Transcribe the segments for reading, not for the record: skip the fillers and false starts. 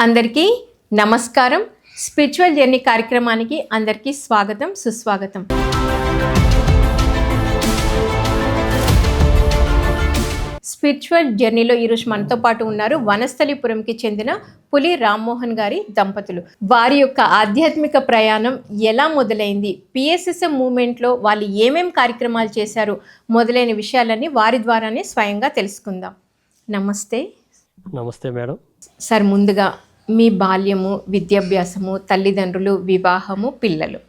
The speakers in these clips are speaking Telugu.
అందరికీ నమస్కారం. స్పిరిచువల్ జర్నీ కార్యక్రమానికి అందరికీ స్వాగతం, సుస్వాగతం. స్పిరిచువల్ జర్నీలో ఈరోజు మనతో పాటు ఉన్నారు వనస్థలిపురంకి చెందిన పులి రామ్మోహన్ గారి దంపతులు. వారి యొక్క ఆధ్యాత్మిక ప్రయాణం ఎలా మొదలైంది, పిఎస్ఎస్ఎం మూవ్మెంట్లో వాళ్ళు ఏమేం కార్యక్రమాలు చేశారు మొదలైన విషయాలన్నీ వారి ద్వారానే స్వయంగా తెలుసుకుందాం. నమస్తే. నమస్తే మేడం. సార్, ముందుగా మీ బాల్యము, విద్యాభ్యాసము, తల్లిదండ్రులు, వివాహము, పిల్లలు.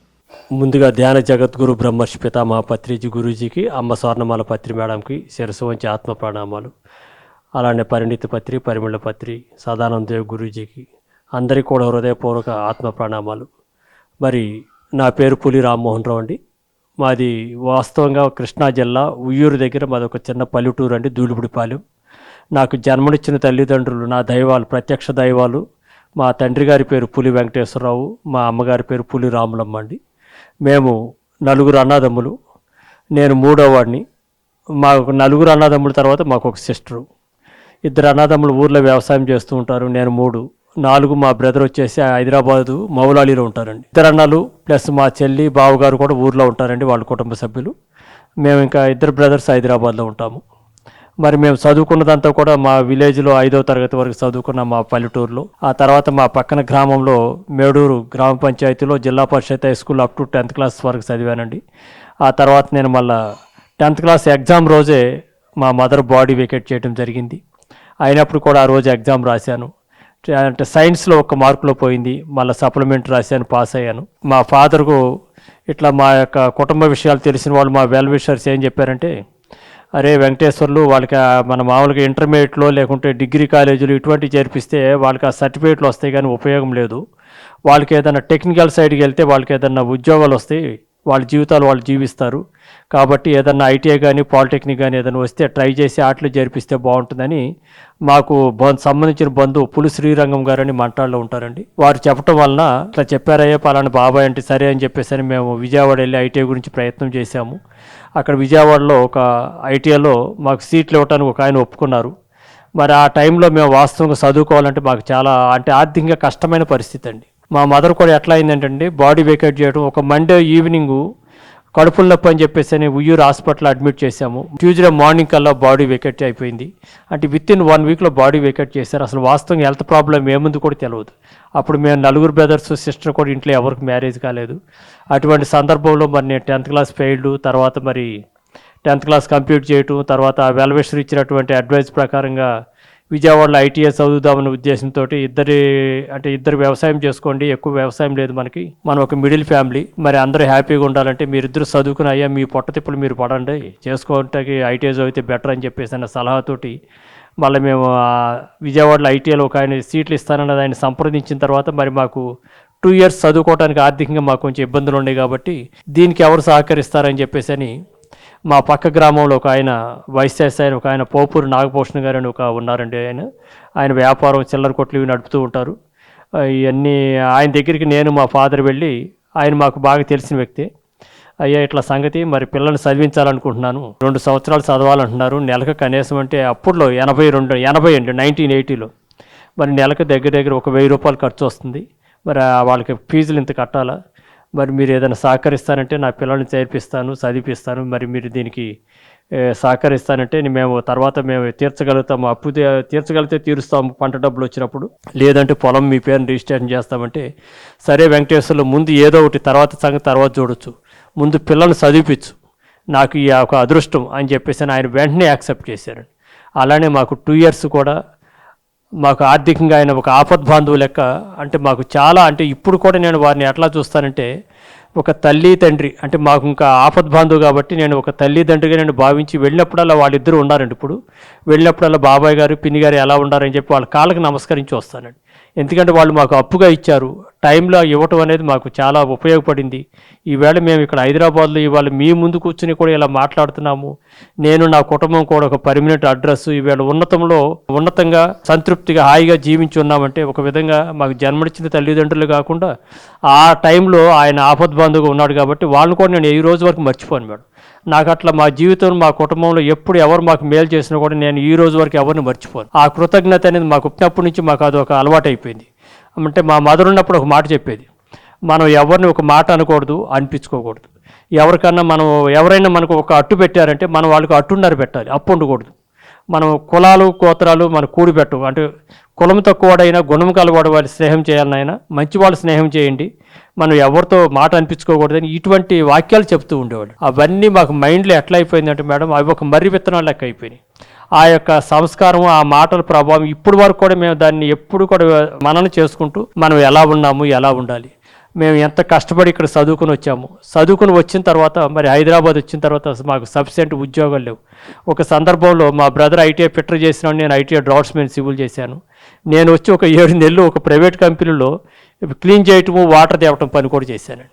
ముందుగా ధ్యాన జగద్గురు బ్రహ్మర్షి పితామహ పత్రిజీ గురూజీకి, అమ్మ స్వర్ణమాల పత్రి మేడంకి శిరస్సు వంచి ఆత్మ ప్రణామాలు. అలానే పరిణితి పత్రి, పరిమళ పత్రి, సదానంద దేవ్ గురూజీకి అందరికీ కూడా హృదయపూర్వక ఆత్మ ప్రణామాలు. మరి నా పేరు పులి రామ్మోహన్ రావు అండి. మాది వాస్తవంగా కృష్ణా జిల్లా ఉయ్యూరు దగ్గర మాది ఒక చిన్న పల్లెటూరు అండి, దూలిపుడిపాలెం. నాకు జన్మనిచ్చిన తల్లిదండ్రులు నా దైవాలు, ప్రత్యక్ష దైవాలు. మా తండ్రి గారి పేరు పులి వెంకటేశ్వరరావు, మా అమ్మగారి పేరు పులి రాములమ్మ అండి. మేము నలుగురు అన్నదమ్ములు, నేను మూడో వాడిని. మాకు నలుగురు అన్నదమ్ముల తర్వాత మాకు ఒక సిస్టరు, ఇద్దరు అన్నదమ్ములు ఊర్లో వ్యవసాయం చేస్తూ ఉంటారు. నేను నాలుగు మా బ్రదర్ వచ్చేసి హైదరాబాదు మౌలాలీలో ఉంటారండి. ఇద్దరు అన్నలు ప్లస్ మా చెల్లి బావగారు కూడా ఊర్లో ఉంటారండి, వాళ్ళ కుటుంబ సభ్యులు. మేము ఇంకా ఇద్దరు బ్రదర్స్ హైదరాబాద్లో ఉంటాము. మరి మేము చదువుకున్నదంతా కూడా మా విలేజ్లో 5వ తరగతి వరకు చదువుకున్న మా పల్లెటూరులో. ఆ తర్వాత మా పక్కన గ్రామంలో మేడూరు గ్రామ పంచాయతీలో Zilla Parishad high school up to 10th class వరకు చదివానండి. ఆ తర్వాత నేను మళ్ళీ 10th క్లాస్ ఎగ్జామ్ రోజే మా మదర్ బాడీ వేకేట్ చేయడం జరిగింది. అయినప్పుడు కూడా ఆ రోజు ఎగ్జామ్ రాశాను. అంటే సైన్స్లో 1 మార్కులో పోయింది. మళ్ళీ సప్లిమెంట్ రాశాను, పాస్ అయ్యాను. మా ఫాదర్కు ఇట్లా మా యొక్క కుటుంబ విషయాలు తెలిసిన వాళ్ళు, మా వెల్ విషర్స్ ఏం చెప్పారంటే, అరే వెంకటేశ్వర్లు, వాళ్ళకి మన మామూలుగా ఇంటర్మీడియట్లో లేకుంటే డిగ్రీ కాలేజీలు ఇటువంటివి చేర్పిస్తే వాళ్ళకి ఆ సర్టిఫికేట్లు వస్తాయి కానీ ఉపయోగం లేదు. వాళ్ళకి ఏదైనా టెక్నికల్ సైడ్కి వెళ్తే వాళ్ళకి ఏదైనా ఉద్యోగాలు వస్తాయి, వాళ్ళ జీవితాలు వాళ్ళు జీవిస్తారు. కాబట్టి ఏదన్నా ఐటీఐ కానీ పాలిటెక్నిక్ కానీ ఏదైనా వస్తే ట్రై చేసి ఆటలు చేర్పిస్తే బాగుంటుందని మాకు సంబంధించిన బంధువు పులి శ్రీరంగం గారని మంటాల్లో ఉంటారండి. వారు చెప్పడం వలన ఇట్లా చెప్పారయ్యే పలానా బాబాయ్ అంటే సరే అని చెప్పేసి మేము విజయవాడ వెళ్ళి ఐటీఐ గురించి ప్రయత్నం చేశాము. అక్కడ విజయవాడలో ఒక ఐటీఐలో మాకు సీట్లు ఇవ్వడానికి ఒక ఆయన ఒప్పుకున్నారు. మరి ఆ టైంలో మేము వాస్తవంగా చదువుకోవాలంటే మాకు చాలా ఆర్థికంగా కష్టమైన పరిస్థితి అండి. మా మదర్ కూడా ఎట్లా అయిందంటే బాడీ వేకేట్ చేయడం, ఒక మండే ఈవినింగు కడుపుల నొప్పి అని చెప్పేసి ఉయ్యూరు హాస్పిటల్ అడ్మిట్ చేశాము. ట్యూస్డే మార్నింగ్ కల్లా బాడీ వేకేట్ అయిపోయింది. అంటే విత్ ఇన్ 1 వీక్లో బాడీ వేకేట్ చేశారు. అసలు వాస్తవంగా హెల్త్ ప్రాబ్లం ఏముంది కూడా తెలియదు. అప్పుడు మేము నలుగురు బ్రదర్స్, సిస్టర్ కూడా ఇంట్లో ఎవరికి మ్యారేజ్ కాలేదు. అటువంటి సందర్భంలో మరి నేను 10th క్లాస్ ఫెయిల్డ్. తర్వాత మరి 10th క్లాస్ కంప్లీట్ చేయటం, తర్వాత వెల్విషర్ ఇచ్చినటువంటి అడ్వైస్ ప్రకారంగా విజయవాడలో ఐటీఐ చదువుదామనే ఉద్దేశంతో ఇద్దరు వ్యవసాయం చేసుకోండి, ఎక్కువ వ్యవసాయం లేదు మనకి, మనం ఒక మిడిల్ ఫ్యామిలీ, మరి అందరూ హ్యాపీగా ఉండాలంటే మీరిద్దరు చదువుకుని అయ్యా మీ పొట్టతిప్పులు మీరు పడండి, చేసుకోవటానికి ఐటీఐ చదివితే బెటర్ అని చెప్పేసి అన్న సలహాతోటి మళ్ళీ మేము విజయవాడలో ఐటీఐలో ఒక ఆయన సీట్లు ఇస్తానన్నది ఆయన సంప్రదించిన తర్వాత మరి మాకు 2 years చదువుకోవడానికి ఆర్థికంగా మాకు కొంచెం ఇబ్బందులు ఉన్నాయి. కాబట్టి దీనికి ఎవరు సహకరిస్తారని చెప్పేసి మా పక్క గ్రామంలో ఒక ఆయన వైస్ ఛాన్సలర్, ఒక ఆయన పోపూరు నాగభూషణ్ గారు అని ఉన్నారండి. ఆయన వ్యాపారం చిల్లర కొట్లు ఇవి నడుపుతూ ఉంటారు. ఇవన్నీ ఆయన దగ్గరికి నేను మా ఫాదర్ వెళ్ళి, ఆయన మాకు బాగా తెలిసిన వ్యక్తి, అయ్యా ఇట్లా సంగతి, మరి పిల్లల్ని చదివించాలనుకుంటున్నాను, 2 సంవత్సరాలు చదవాలంటున్నారు, నెలకు కనీసం అంటే అప్పుడులో 80 అండి 1980లో, మరి నెలకు దగ్గర ఒక 1000 రూపాయలు ఖర్చు వస్తుంది, మరి వాళ్ళకి ఫీజులు ఇంత కట్టాలా, మరి మీరు ఏదైనా సహకరిస్తానంటే నా పిల్లల్ని చేర్పిస్తాను, చదివిపిస్తాను, మరి మీరు దీనికి సహకరిస్తానంటే మేము తీర్చగలుగుతాము, అప్పు తీర్చగలిగితే తీరుస్తాము పంట డబ్బులు వచ్చినప్పుడు, లేదంటే పొలం మీ పేరుని రిజిస్ట్రేషన్ చేస్తామంటే, సరే వెంకటేశ్వర్లు ముందు ఏదో ఒకటి తర్వాత సంగతి తర్వాత చూడొచ్చు, ముందు పిల్లల్ని చదివిపించు, నాకు ఈ ఒక అదృష్టం అని చెప్పేసి ఆయన వెంటనే యాక్సెప్ట్ చేశారండి. అలానే మాకు 2 years కూడా మాకు ఆర్థికంగా ఆయన ఒక ఆపద్బాంధువు లెక్క, మాకు చాలా ఇప్పుడు కూడా నేను వారిని ఎట్లా చూస్తానంటే ఒక తల్లి తండ్రి, మాకు ఇంకా ఆపద్బాంధువు కాబట్టి నేను ఒక తల్లిదండ్రిగా నేను భావించి వెళ్ళినప్పుడల్లా వాళ్ళిద్దరూ ఉన్నారండి. ఇప్పుడు వెళ్ళినప్పుడల్లా బాబాయ్ గారు పిన్ని గారు ఎలా ఉన్నారని చెప్పి వాళ్ళ కాళ్ళకి నమస్కరించి వస్తానండి. ఎందుకంటే వాళ్ళు మాకు అప్పుగా ఇచ్చారు, టైంలో ఇవ్వటం అనేది మాకు చాలా ఉపయోగపడింది. ఈవేళ మేము ఇక్కడ హైదరాబాద్లో ఇవాళ మీ ముందు కూర్చుని కూడా ఇలా మాట్లాడుతున్నాము. నేను నా కుటుంబం కూడా ఒక పర్మనెంట్ అడ్రస్, ఈవేళ ఉన్నతంగా సంతృప్తిగా హాయిగా జీవించి ఉన్నామంటే ఒక విధంగా మాకు జన్మనిచ్చిన తల్లిదండ్రులు కాకుండా ఆ టైంలో ఆయన ఆపద్బాంధువుగా ఉన్నాడు కాబట్టి వాళ్ళని కూడా నేను ఈ రోజు వరకు మర్చిపోను మేడం. నాకు అట్లా మా జీవితం, మా కుటుంబంలో ఎప్పుడు ఎవరు మాకు మేలు చేసినా కూడా నేను ఈ రోజు వరకు ఎవరిని మర్చిపోను. ఆ కృతజ్ఞత అనేది మాకు పుట్టినప్పటి నుంచి మాకు అదొక అలవాటు అయిపోయింది. అంటే మా మదర్ ఉన్నప్పుడు ఒక మాట చెప్పేది, మనం ఎవరిని ఒక మాట అనకూడదు, అనిపించుకోకూడదు. ఎవరైనా మనకు ఒక అట్టు పెట్టారంటే మనం వాళ్ళకి అట్టున్నర పెట్టాలి, అప్పు ఉండకూడదు. మనం కులాలు గోత్రాలు మన కూడి పెట్టవు. అంటే కులం తక్కువడైనా గుణం కలవాడు వాళ్ళు స్నేహం చేయాలనైనా మంచి వాళ్ళు స్నేహం చేయండి, మనం ఎవరితో మాట అనిపించుకోకూడదని ఇటువంటి వాక్యాలు చెప్తూ ఉండేవాళ్ళు. అవన్నీ మాకు మైండ్లో ఎట్లా అయిపోయిందంటే మేడం, అవి ఒక మర్రి విత్తనాలు లెక్క అయిపోయినాయి. ఆ యొక్క సంస్కారం, ఆ మాటల ప్రభావం ఇప్పుడు వరకు కూడా మేము దాన్ని ఎప్పుడు కూడా మనన చేసుకుంటూ మనం ఎలా ఉన్నాము, ఎలా ఉండాలి, మేము ఎంత కష్టపడి ఇక్కడ చదువుకుని వచ్చిన తర్వాత మరి హైదరాబాద్ వచ్చిన తర్వాత మాకు సఫిషియెంట్ ఉద్యోగాలు లేవు. ఒక సందర్భంలో మా బ్రదర్ ఐటీఐ ఫిట్టర్ చేసినాడు, నేను ఐటీఐ డ్రాఫ్ట్స్మెన్ సివిల్ చేశాను. నేను వచ్చి ఒక 7 నెలలు ఒక ప్రైవేట్ కంపెనీలో క్లీన్ చేయటము, వాటర్ తేవటం పని కూడా చేశాను.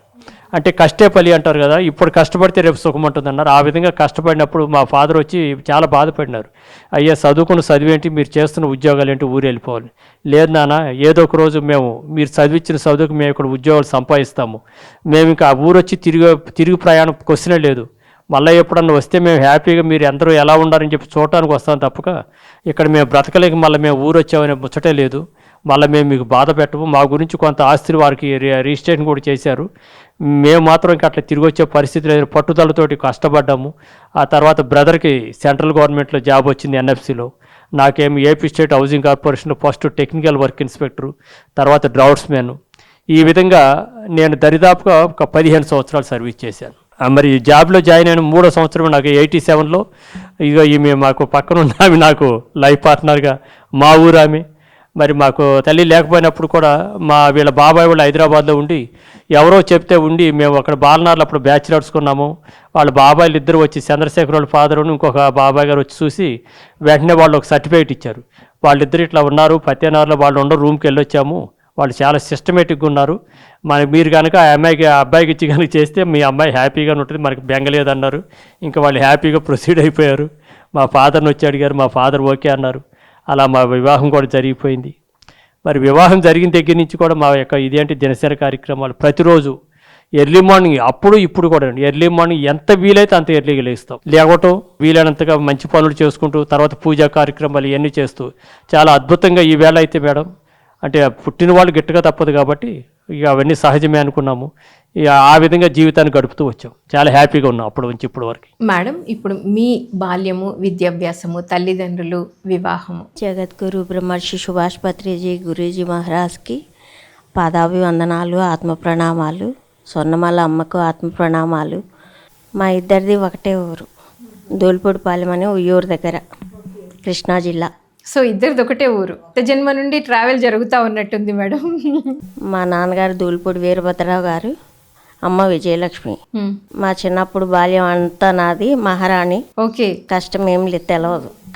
అంటే కష్టే పని అంటారు కదా, ఇప్పుడు కష్టపడితే రేపు సుఖం ఉంటుంది అన్నారు. ఆ విధంగా కష్టపడినప్పుడు మా ఫాదర్ వచ్చి చాలా బాధపడినారు. అయ్యా చదువేంటి, మీరు చేస్తున్న ఉద్యోగాలు ఏంటి, ఊరు వెళ్ళిపోవాలి. లేదు నాన్న, ఏదో ఒక రోజు మీరు చదివించిన చదువుకు మేము ఇక్కడ ఉద్యోగాలు సంపాదిస్తాము, మేము ఇంకా ఆ ఊరు వచ్చి తిరిగి ప్రయాణం క్వశ్చనే లేదు, మళ్ళీ ఎప్పుడన్నా వస్తే మేము హ్యాపీగా మీరు అందరూ ఎలా ఉండారని చెప్పి చూడటానికి వస్తాం తప్పక ఇక్కడ మేము బ్రతకలేక మళ్ళీ మేము ఊరు వచ్చామనే ముచ్చటే లేదు. మళ్ళీ మేము మీకు బాధ పెట్టము. మా గురించి కొంత ఆస్తిని వారికి రిజిస్ట్రేషన్ కూడా చేశారు. మేము మాత్రం ఇంకా అట్లా తిరిగి వచ్చే పరిస్థితి లేదు. పట్టుదలతోటి కష్టపడ్డాము. ఆ తర్వాత బ్రదర్కి సెంట్రల్ గవర్నమెంట్లో జాబ్ వచ్చింది ఎన్ఎఫ్సిలో. నాకేమి ఏపీ స్టేట్ హౌసింగ్ కార్పొరేషన్లో ఫస్ట్ టెక్నికల్ వర్క్ ఇన్స్పెక్టరు, తర్వాత డ్రాఫ్ట్స్మెన్. ఈ విధంగా నేను దరిదాపుగా ఒక 15 సంవత్సరాలు సర్వీస్ చేశాను. మరి జాబ్లో జాయిన్ అయిన 3వ సంవత్సరం నాకు 87లో ఈమె మాకు పక్కన ఉన్న ఆమె నాకు లైఫ్ పార్ట్నర్గా, మా ఊరు ఆమె. మరి మాకు తల్లి లేకపోయినప్పుడు కూడా వీళ్ళ బాబాయ్ వాళ్ళు హైదరాబాద్లో ఉండి ఎవరో చెప్తే ఉండి మేము అక్కడ బాలనార్లు అప్పుడు బ్యాచ్ నడుచుకున్నాము. వాళ్ళ బాబాయిలు ఇద్దరు వచ్చి చంద్రశేఖర్ వాళ్ళ ఫాదరును ఇంకొక బాబాయ్ గారు వచ్చి చూసి వెంటనే వాళ్ళు ఒక సర్టిఫికేట్ ఇచ్చారు. వాళ్ళిద్దరు ఇట్లా ఉన్నారు, పత్తేనార్లో వాళ్ళు ఉండరు, రూమ్కి వెళ్ళొచ్చాము, వాళ్ళు చాలా సిస్టమేటిక్గా ఉన్నారు, మీరు కనుక ఆ అబ్బాయికి ఇచ్చి కనుక చేస్తే మీ అమ్మాయి హ్యాపీగా ఉంటుంది, మనకి బెంగలేదన్నారు. ఇంకా వాళ్ళు హ్యాపీగా ప్రొసీడ్ అయిపోయారు. మా ఫాదర్ని వచ్చి అడిగారు, మా ఫాదర్ ఓకే అన్నారు. అలా మా వివాహం కూడా జరిగిపోయింది. మరి వివాహం జరిగిన దగ్గర నుంచి కూడా మా యొక్క ఇదేంటి దినచర్య కార్యక్రమాలు ప్రతిరోజు ఎర్లీ మార్నింగ్, అప్పుడు ఇప్పుడు కూడా ఎర్లీ మార్నింగ్ ఎంత వీలైతే అంత ఎర్లీగా లేస్తాం, లేవటం వీలైనంతగా మంచి పనులు చేసుకుంటూ తర్వాత పూజా కార్యక్రమాలు ఇవన్నీ చేస్తూ చాలా అద్భుతంగా ఈ వేళ అయితే మేడం, అంటే పుట్టిన వాళ్ళు గిట్టగా తప్పదు కాబట్టి ఇక అవన్నీ సహజమే అనుకున్నాము. ఇక ఆ విధంగా జీవితాన్ని గడుపుతూ వచ్చాం. చాలా హ్యాపీగా ఉన్నాం అప్పటి నుంచి ఇప్పటి వరకు. మేడం, ఇప్పుడు మీ బాల్యము, విద్యాభ్యాసము, తల్లిదండ్రులు, వివాహము. జగద్గురు బ్రహ్మర్షి సుభాష్ పత్రిజీ గురూజీ మహారాజ్కి పాదాభివందనాలు, ఆత్మ ప్రణామాలు. స్వర్ణమాల అమ్మకు ఆత్మ ప్రణామాలు. మా ఇద్దరిది ఒకటే ఊరు, దోల్పూడిపాలెం అని ఉయ్యూరు దగ్గర, కృష్ణా జిల్లా. సో ఇద్దరిది ఒకటే ఊరు, జన్మ నుండి ట్రావెల్ జరుగుతూ ఉన్నట్టుంది మేడం. మా నాన్నగారు దూల్పూడి వీరభద్రరావు గారు, అమ్మ విజయలక్ష్మి. మా చిన్నప్పుడు బాల్యం అంతా నాది మహారాణి. ఓకే. కష్టం ఏం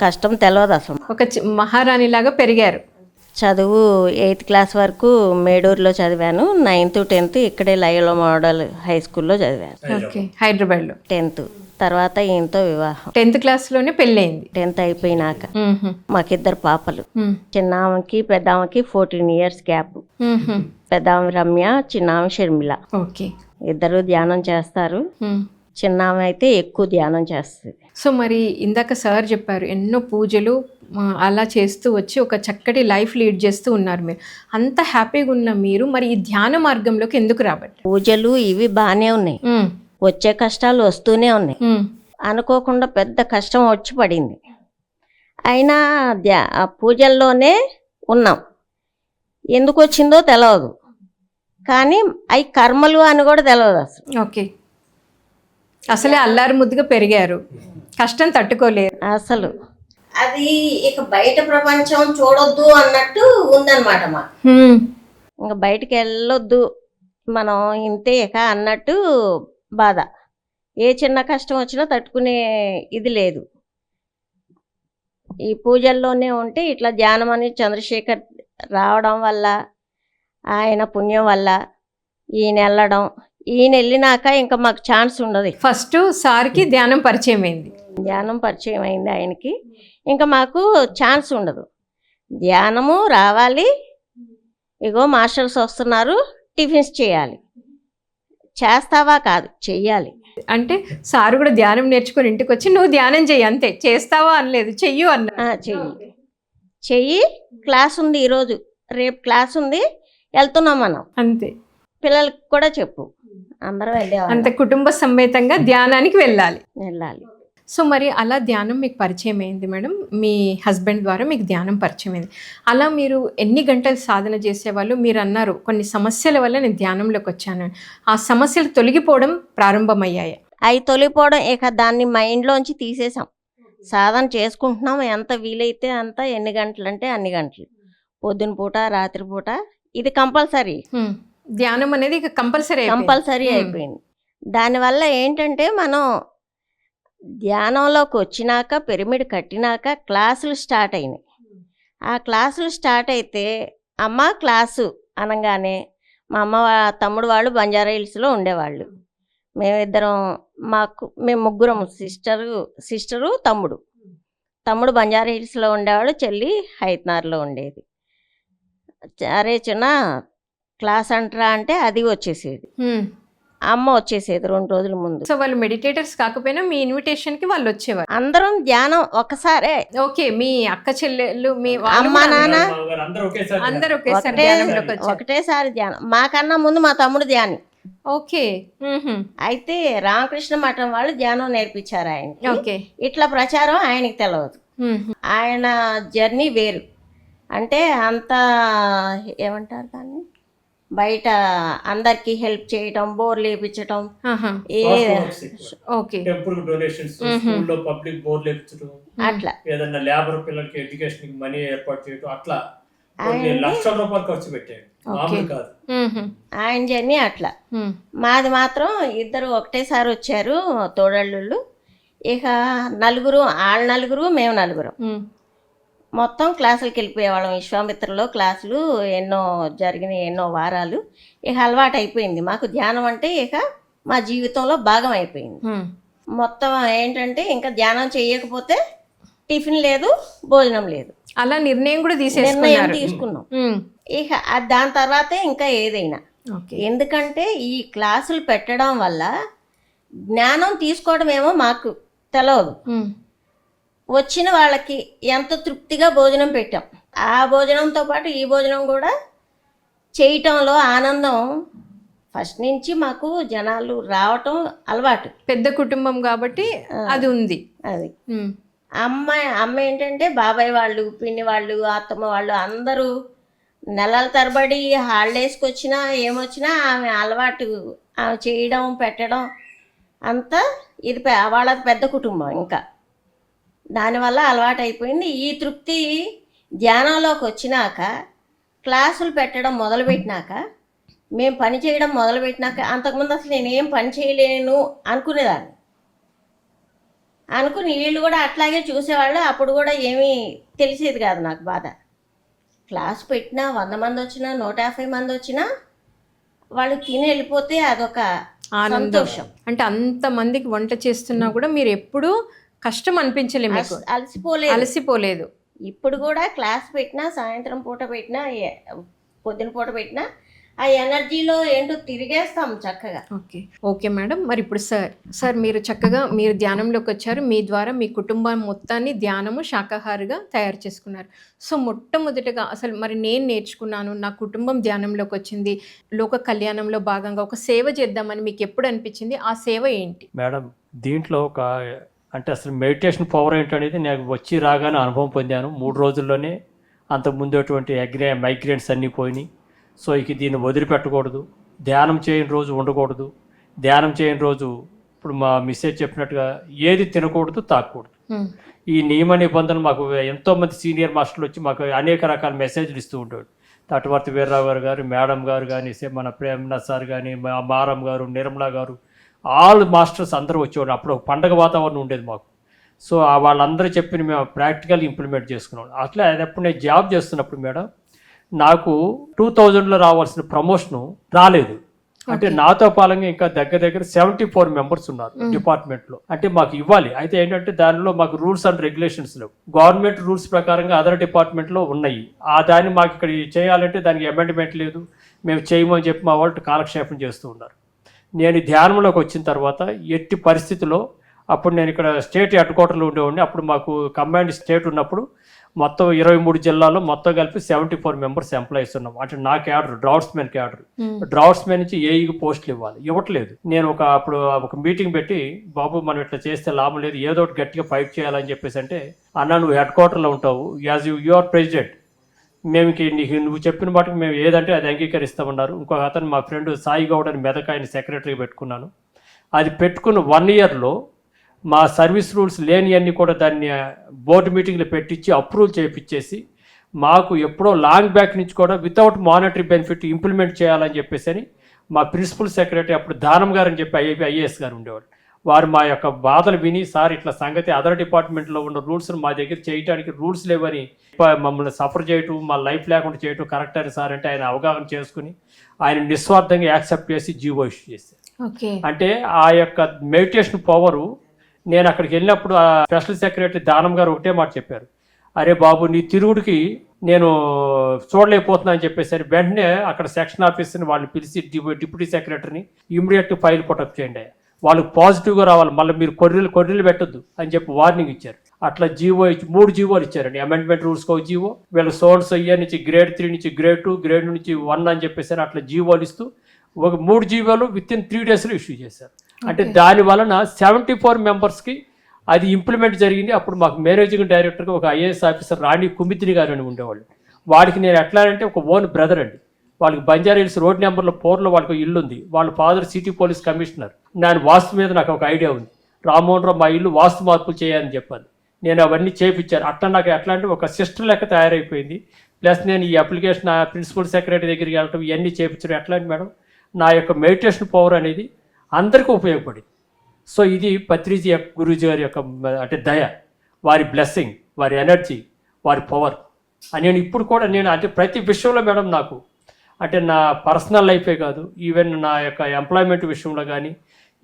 కష్టం తెలియదు అసలు. ఒక మహారాణి లాగా పెరిగారు. చదువు 8th క్లాస్ వరకు మేడూరులో చదివాను. 9th 10th ఇక్కడే లయోలా మోడల్ హై స్కూల్లో చదివాను. ఓకే, హైదరాబాద్లో. 10th తర్వాత ఈయనతో వివాహం. 10th క్లాస్లోనే పెళ్ళయింది. 10th అయిపోయినాక మాకిద్దరు పాపలు. చిన్న ఆమెకి పెద్ద ఆమెకి 14 years గ్యాప్. పెద్ద ఆమె రమ్య, చిన్న ఆమె షర్మిల. ఓకే. ఇద్దరు ధ్యానం చేస్తారు. చిన్న ఆమె అయితే ఎక్కువ ధ్యానం చేస్తుంది. సో మరి ఇందాక సార్ చెప్పారు ఎన్నో పూజలు అలా చేస్తూ వచ్చి ఒక చక్కటి లైఫ్ లీడ్ చేస్తూ ఉన్నారు. మీరు అంత హ్యాపీగా ఉన్న మీరు మరి ఈ ధ్యాన మార్గంలోకి ఎందుకు రాబట్టి? పూజలు ఇవి బాగానే ఉన్నాయి, వచ్చే కష్టాలు వస్తూనే ఉన్నాయి. అనుకోకుండా పెద్ద కష్టం వచ్చి పడింది, అయినా పూజల్లోనే ఉన్నాం. ఎందుకు వచ్చిందో తెలియదు, కానీ అవి కర్మలు అని కూడా తెలియదు అసలు. ఓకే. అసలే అల్లారు ముద్దుగా పెరిగారు, కష్టం తట్టుకోలేరు అసలు. అది ఇక బయట ప్రపంచం చూడొద్దు అన్నట్టు ఉందన్నమాట మాకు. ఇంకా బయటికి వెళ్ళొద్దు మనం ఇంతే ఇక అన్నట్టు బాధ. ఏ చిన్న కష్టం వచ్చినా తట్టుకునే ఇది లేదు. ఈ పూజల్లోనే ఉంటే ఇట్లా ధ్యానం అని చంద్రశేఖర్ రావడం వల్ల, ఆయన పుణ్యం వల్ల ఈయన వెళ్ళడం, ఈయన వెళ్ళినాక ఇంకా మాకు ఛాన్స్ ఉండదు. ఫస్ట్ సార్కి ధ్యానం పరిచయం అయింది. ధ్యానం పరిచయం అయింది ఆయనకి, ఇంకా మాకు ఛాన్స్ ఉండదు. ధ్యానము రావాలి, ఇగో మాస్టర్స్ వస్తున్నారు, టిఫిన్స్ చేయాలి. చేస్తావా కాదు, చెయ్యాలి. అంటే సార్ కూడా ధ్యానం నేర్చుకుని ఇంటికి వచ్చి నువ్వు ధ్యానం చెయ్యి, అంతే, చేస్తావా అనలేదు, చెయ్యు అన్న. చెయ్యి క్లాస్ ఉంది, ఈరోజు రేపు క్లాస్ ఉంది, వెళ్తున్నాం మనం, అంతే. పిల్లలకి కూడా చెప్పు, అందరం వెళ్ళేవాళ్ళం. అంత కుటుంబ సమేతంగా ధ్యానానికి వెళ్ళాలి. సో మరి అలా ధ్యానం మీకు పరిచయం అయింది మేడం, మీ హస్బెండ్ ద్వారా మీకు ధ్యానం పరిచయం అయింది. అలా మీరు ఎన్ని గంటలు సాధన చేసేవాళ్ళు? మీరు అన్నారు కొన్ని సమస్యల వల్ల నేను ధ్యానంలోకి వచ్చాను, ఆ సమస్యలు తొలగిపోవడం ప్రారంభమయ్యాయి. అవి తొలిపోవడం, ఇక దాన్ని మైండ్లోంచి తీసేసాం. సాధన చేసుకుంటున్నాం, ఎంత వీలైతే అంత, ఎన్ని గంటలు అంటే అన్ని గంటలు, పొద్దున పూట రాత్రిపూట, ఇది కంపల్సరీ. ధ్యానం అనేది ఇక కంపల్సరీ అయిపోయింది. దానివల్ల ఏంటంటే మనం ధ్యానంలోకి వచ్చినాక, పిరమిడ్ కట్టినాక క్లాసులు స్టార్ట్ అయినాయి. ఆ క్లాసులు స్టార్ట్ అయితే అమ్మ క్లాసు అనగానే మా అమ్మ తమ్ముడు వాళ్ళు బంజారా హిల్స్లో ఉండేవాళ్ళు. మేమిద్దరం, మేము ముగ్గురం, సిస్టరు తమ్ముడు బంజారా హిల్స్లో ఉండేవాడు, చెల్లి హైతనార్లో ఉండేది. అరే చిన్న క్లాస్ అంటారా అంటే అది వచ్చేసేది, అమ్మ వచ్చేసేది 2 రోజుల ముందు. సో వాళ్ళు మెడిటేటర్స్ కాకపోయినా మీ ఇన్విటేషన్ కి వాళ్ళు వచ్చేవారు. అందరం ధ్యానం ఒకసారే. ఓకే, మీ అక్క చెల్లెళ్ళు, మీ అమ్మ నాన్న అందరూ ఒకటేసారి ధ్యానం. మాకన్నా ముందు మా తమ్ముడు ధ్యాని. ఓకే. అయితే రామకృష్ణ మఠం వాళ్ళు ధ్యానం నేర్పించారు ఆయనకి. ఓకే. ఇట్లా ప్రచారం ఆయనకి తెలియదు. ఆయన జర్నీ వేరు. అంటే అంత ఏమంటారు దాన్ని, బయట అందరికి హెల్ప్ చేయటం, బోర్లు వేయించటం, అట్లా ఏదన్నా లేబర్ పిల్లలకి ఎడ్యుకేషన్ మనీ ఏర్పాటు చేయటం, అట్లా లక్షల రూపాయలు ఖర్చు పెట్టాడు. ఆయన జర్నీ అట్లా. మాది మాత్రం ఇద్దరు ఒకటేసారి వచ్చారు తోడళ్ళు. ఇక నలుగురు, వాళ్ళ నలుగురు, మేము నలుగురు మొత్తం క్లాసులకి వెళ్ళిపోయేవాళ్ళం. విశ్వామిత్రలో క్లాసులు ఎన్నో జరిగినాయి, ఎన్నో వారాలు. ఇక అలవాటు అయిపోయింది మాకు ధ్యానం అంటే, ఇక మా జీవితంలో భాగం అయిపోయింది. మొత్తం ఏంటంటే ఇంకా ధ్యానం చేయకపోతే టిఫిన్ లేదు, భోజనం లేదు. అలా నిర్ణయం కూడా తీసుకున్నాం. ఇక దాని తర్వాతే ఇంకా ఏదైనా. ఎందుకంటే ఈ క్లాసులు పెట్టడం వల్ల జ్ఞానం తీసుకోవడం ఏమో మాకు తెలియదు, వచ్చిన వాళ్ళకి ఎంత తృప్తిగా భోజనం పెట్టాం. ఆ భోజనంతో పాటు ఈ భోజనం కూడా చేయటంలో ఆనందం ఫస్ట్ నుంచి మాకు జనాలు రావటం అలవాటు. పెద్ద కుటుంబం కాబట్టి అది ఉంది. అది అమ్మ ఏంటంటే బాబాయ్ వాళ్ళు, పిన్ని వాళ్ళు, అత్తమ్మ వాళ్ళు అందరూ నెలల తరబడి హాలిడేస్కి వచ్చినా ఏమొచ్చినా ఆమె అలవాటు, ఆమె చేయడం పెట్టడం అంతా. ఇది వాళ్ళది పెద్ద కుటుంబం, ఇంకా దానివల్ల అలవాటు అయిపోయింది. ఈ తృప్తి ధ్యానంలోకి వచ్చినాక, క్లాసులు పెట్టడం మొదలుపెట్టినాక, మేము పని చేయడం మొదలుపెట్టినాక, అంతకుముందు అసలు నేనేం పని చేయలేను అనుకునేదాన్ని. అనుకుని వీళ్ళు కూడా అట్లాగే చూసేవాళ్ళు. అప్పుడు కూడా ఏమీ తెలిసేది కాదు నాకు బాధ. క్లాస్ పెట్టినా 100 మంది వచ్చినా 150 మంది వచ్చినా వాళ్ళు తిని వెళ్ళిపోతే అదొక సంతోషం. అంటే అంతమందికి వంట చేస్తున్నా కూడా మీరు ఎప్పుడూ కష్టం అనిపించలేదు, అలసిపోలేదు. ఇప్పుడు కూడా క్లాస్ పెట్టినా, సాయంత్రం పూట పెట్టినా, పొద్దున పూట పెట్టినా ఆ ఎనర్జీలో ఏంటో తిరిగేస్తాం చక్కగా. Okay madam. మరి ఇప్పుడు సార్ మీరు చక్కగా మీరు ధ్యానంలోకి వచ్చారు, మీ ద్వారా మీ కుటుంబం మొత్తాన్ని ధ్యానము శాకాహారిగా తయారు చేసుకున్నారు. సో మొట్టమొదటిగా అసలు మరి నేను నేర్చుకున్నాను, నా కుటుంబం ధ్యానంలోకి వచ్చింది, లోక కళ్యాణంలో భాగంగా ఒక సేవ చేద్దామని మీకు ఎప్పుడు అనిపించింది? ఆ సేవ ఏంటి మేడం? దీంట్లో అంటే అసలు మెడిటేషన్ పవర్ ఏంటనేది నాకు వచ్చి రాగానే అనుభవం పొందాను. 3 రోజుల్లోనే అంతకుముందు మైగ్రేన్స్ అన్నీ పోయినాయి. సో ఇక దీన్ని వదిలిపెట్టకూడదు, ధ్యానం చేయని రోజు ఉండకూడదు. ధ్యానం చేయని రోజు ఇప్పుడు మా మిస్సెస్ చెప్పినట్టుగా ఏది తినకూడదు, తాకూడదు. ఈ నియమ నిబంధనలు మాకు ఎంతోమంది సీనియర్ మాస్టర్లు వచ్చి మాకు అనేక రకాల మెసేజ్లు ఇస్తూ ఉంటాడు. తటవర్తి వీర్రావు గారు, మేడం గారు కానీ, మన ప్రేమనాథ్ సార్ కానీ, మారం గారు, నిర్మలా గారు, ఆల్ మాస్టర్స్ అందరూ వచ్చేవాడు. అప్పుడు ఒక పండగ వాతావరణం ఉండేది మాకు. సో వాళ్ళందరూ చెప్పిన మేము ప్రాక్టికల్ ఇంప్లిమెంట్ చేసుకున్నాం. అట్లా అప్పుడు నేను జాబ్ చేస్తున్నప్పుడు మేడం, నాకు 2000లో రావాల్సిన ప్రమోషను రాలేదు. అంటే నాతో పాలంగా ఇంకా దగ్గర 74 మెంబర్స్ ఉన్నారు డిపార్ట్మెంట్లో. అంటే మాకు ఇవ్వాలి. అయితే ఏంటంటే దానిలో మాకు రూల్స్ అండ్ రెగ్యులేషన్స్ లేవు. గవర్నమెంట్ రూల్స్ ప్రకారంగా అదర్ డిపార్ట్మెంట్లో ఉన్నాయి. దాన్ని మాకు ఇక్కడ చేయాలంటే దానికి అమెండ్మెంట్ లేదు. మేము చేయమని చెప్పి మా వాళ్ళు కాలక్షేపం చేస్తూ ఉన్నారు. నేను ధ్యానంలోకి వచ్చిన తర్వాత ఎట్టి పరిస్థితిలో, అప్పుడు నేను ఇక్కడ స్టేట్ హెడ్ క్వార్టర్లో ఉండేవాడిని. అప్పుడు మాకు కంబైన్డ్ స్టేట్ ఉన్నప్పుడు మొత్తం 23 జిల్లాల్లో మొత్తం కలిపి 74 మెంబర్స్ ఎంప్లాయీస్ ఉన్నాం. అంటే నా క్యాడర్ డ్రాఫ్ట్స్మెన్ క్యాడర్. డ్రాఫ్ట్స్మెన్ నుంచి ఏఈకి పోస్టులు ఇవ్వట్లేదు. నేను అప్పుడు ఒక మీటింగ్ పెట్టి, బాబు మనం ఇట్లా చేస్తే లాభం లేదు, ఏదో ఒకటి గట్టిగా ఫైట్ చేయాలని చెప్పేసి అంటే, అన్న నువ్వు హెడ్ క్వార్టర్లో ఉంటావు, యాజ్ యు ఆర్ ప్రెసిడెంట్, నీకు నువ్వు చెప్పిన మాటకు మేము ఏదంటే అది అంగీకరిస్తామన్నారు. ఇంకొక అతను మా ఫ్రెండ్ సాయి గౌడ్ అని మెదక్ ఆయన సెక్రటరీగా పెట్టుకున్నాను. అది పెట్టుకున్న 1 ఇయర్లో మా సర్వీస్ రూల్స్ లేనివన్నీ కూడా దాన్ని బోర్డు మీటింగ్లో పెట్టించి అప్రూవ్ చేయించేసి, మాకు ఎప్పుడో లాంగ్ బ్యాక్ నుంచి కూడా వితౌట్ మానిటరీ బెనిఫిట్ ఇంప్లిమెంట్ చేయాలని చెప్పేసి అని మా ప్రిన్సిపల్ సెక్రటరీ అప్పుడు దానం గారు అని చెప్పి ఐఏఎస్ గారు ఉండేవాళ్ళు. వారు మా యొక్క బాధలు విని, సార్ ఇట్లా సంగతి అదర్ డిపార్ట్మెంట్లో ఉన్న రూల్స్ను మా దగ్గర చేయడానికి రూల్స్ లేవని, మమ్మల్ని సఫర్ చేయటం, మా లైఫ్ లేకుండా చేయటం కరెక్ట్ అని సార్ అంటే ఆయన అవగాహన చేసుకుని ఆయన నిస్వార్థంగా యాక్సెప్ట్ చేసి జీవో ఇష్యూ చేశారు. అంటే ఆ యొక్క మెడిటేషన్ పవరు, నేను అక్కడికి వెళ్ళినప్పుడు ఆ స్పెషల్ సెక్రటరీ దానం గారు ఒకటే మాట చెప్పారు, అరే బాబు నీ తిరుగుడికి నేను చూడలేకపోతున్నా అని చెప్పేసరి వెంటనే అక్కడ సెక్షన్ ఆఫీసర్ని వాళ్ళని పిలిచి డిప్యూటీ సెక్రటరీని ఇమ్మీడియట్ ఫైల్ పుటప్ చేయండి, వాళ్ళకి పాజిటివ్గా రావాలి, మళ్ళీ మీరు కొర్రీలు పెట్టొద్దు అని చెప్పి వార్నింగ్ ఇచ్చారు. అట్లా జీవో 3 జీవోలు ఇచ్చారండి. అమెండ్మెంట్ రూల్స్కి ఒక జీవో, వీళ్ళ సోర్స్ ఇయర్ నుంచి గ్రేడ్ 3 నుంచి గ్రేడ్ 2, గ్రేడ్ నుంచి 1 అని చెప్పేసి అట్లా జీవోలు ఇస్తూ ఒక 3 జీవోలు విత్ ఇన్ 3 డేస్లో ఇష్యూ చేశారు. అంటే దాని వలన 74 మెంబర్స్కి అది ఇంప్లిమెంట్ జరిగింది. అప్పుడు మాకు మేనేజింగ్ డైరెక్టర్గా ఒక ఐఏఎస్ ఆఫీసర్ రాణి కుమితిని గారు అని ఉండేవాళ్ళు. వాడికి నేను ఎట్లా అంటే ఒక ఓన్ బ్రదర్ అండి. వాళ్ళకి బంజారా హిల్స్ రోడ్ నెంబర్లో 4లో వాళ్ళకి ఇల్లు ఉంది. వాళ్ళ ఫాదర్ సిటీ పోలీస్ కమిషనర్. దాని వాస్తు మీద నాకు ఒక ఐడియా ఉంది, రామ్మోహన్ రావు మా ఇల్లు వాస్తు మార్పులు చేయాలని చెప్పాను. నేను అవన్నీ చేపించాను. అట్లా నాకు ఎట్లా అంటే ఒక సిస్టర్ లెక్క తయారైపోయింది. ప్లస్ నేను ఈ అప్లికేషన్ ప్రిన్సిపల్ సెక్రటరీ దగ్గరికి వెళ్ళటం ఇవన్నీ చేపించడం ఎట్లా అంటే మేడం, నా యొక్క మెడిటేషన్ పవర్ అనేది అందరికీ ఉపయోగపడింది. సో ఇది పత్రిజీ గురూజీ గారి యొక్క అంటే దయ, వారి బ్లెస్సింగ్, వారి ఎనర్జీ, వారి పవర్ అని నేను ఇప్పుడు కూడా నేను అంటే ప్రతి విషయంలో మేడం నాకు అంటే నా పర్సనల్ లైఫే కాదు, ఈవెన్ నా యొక్క ఎంప్లాయ్మెంట్ విషయంలో కానీ,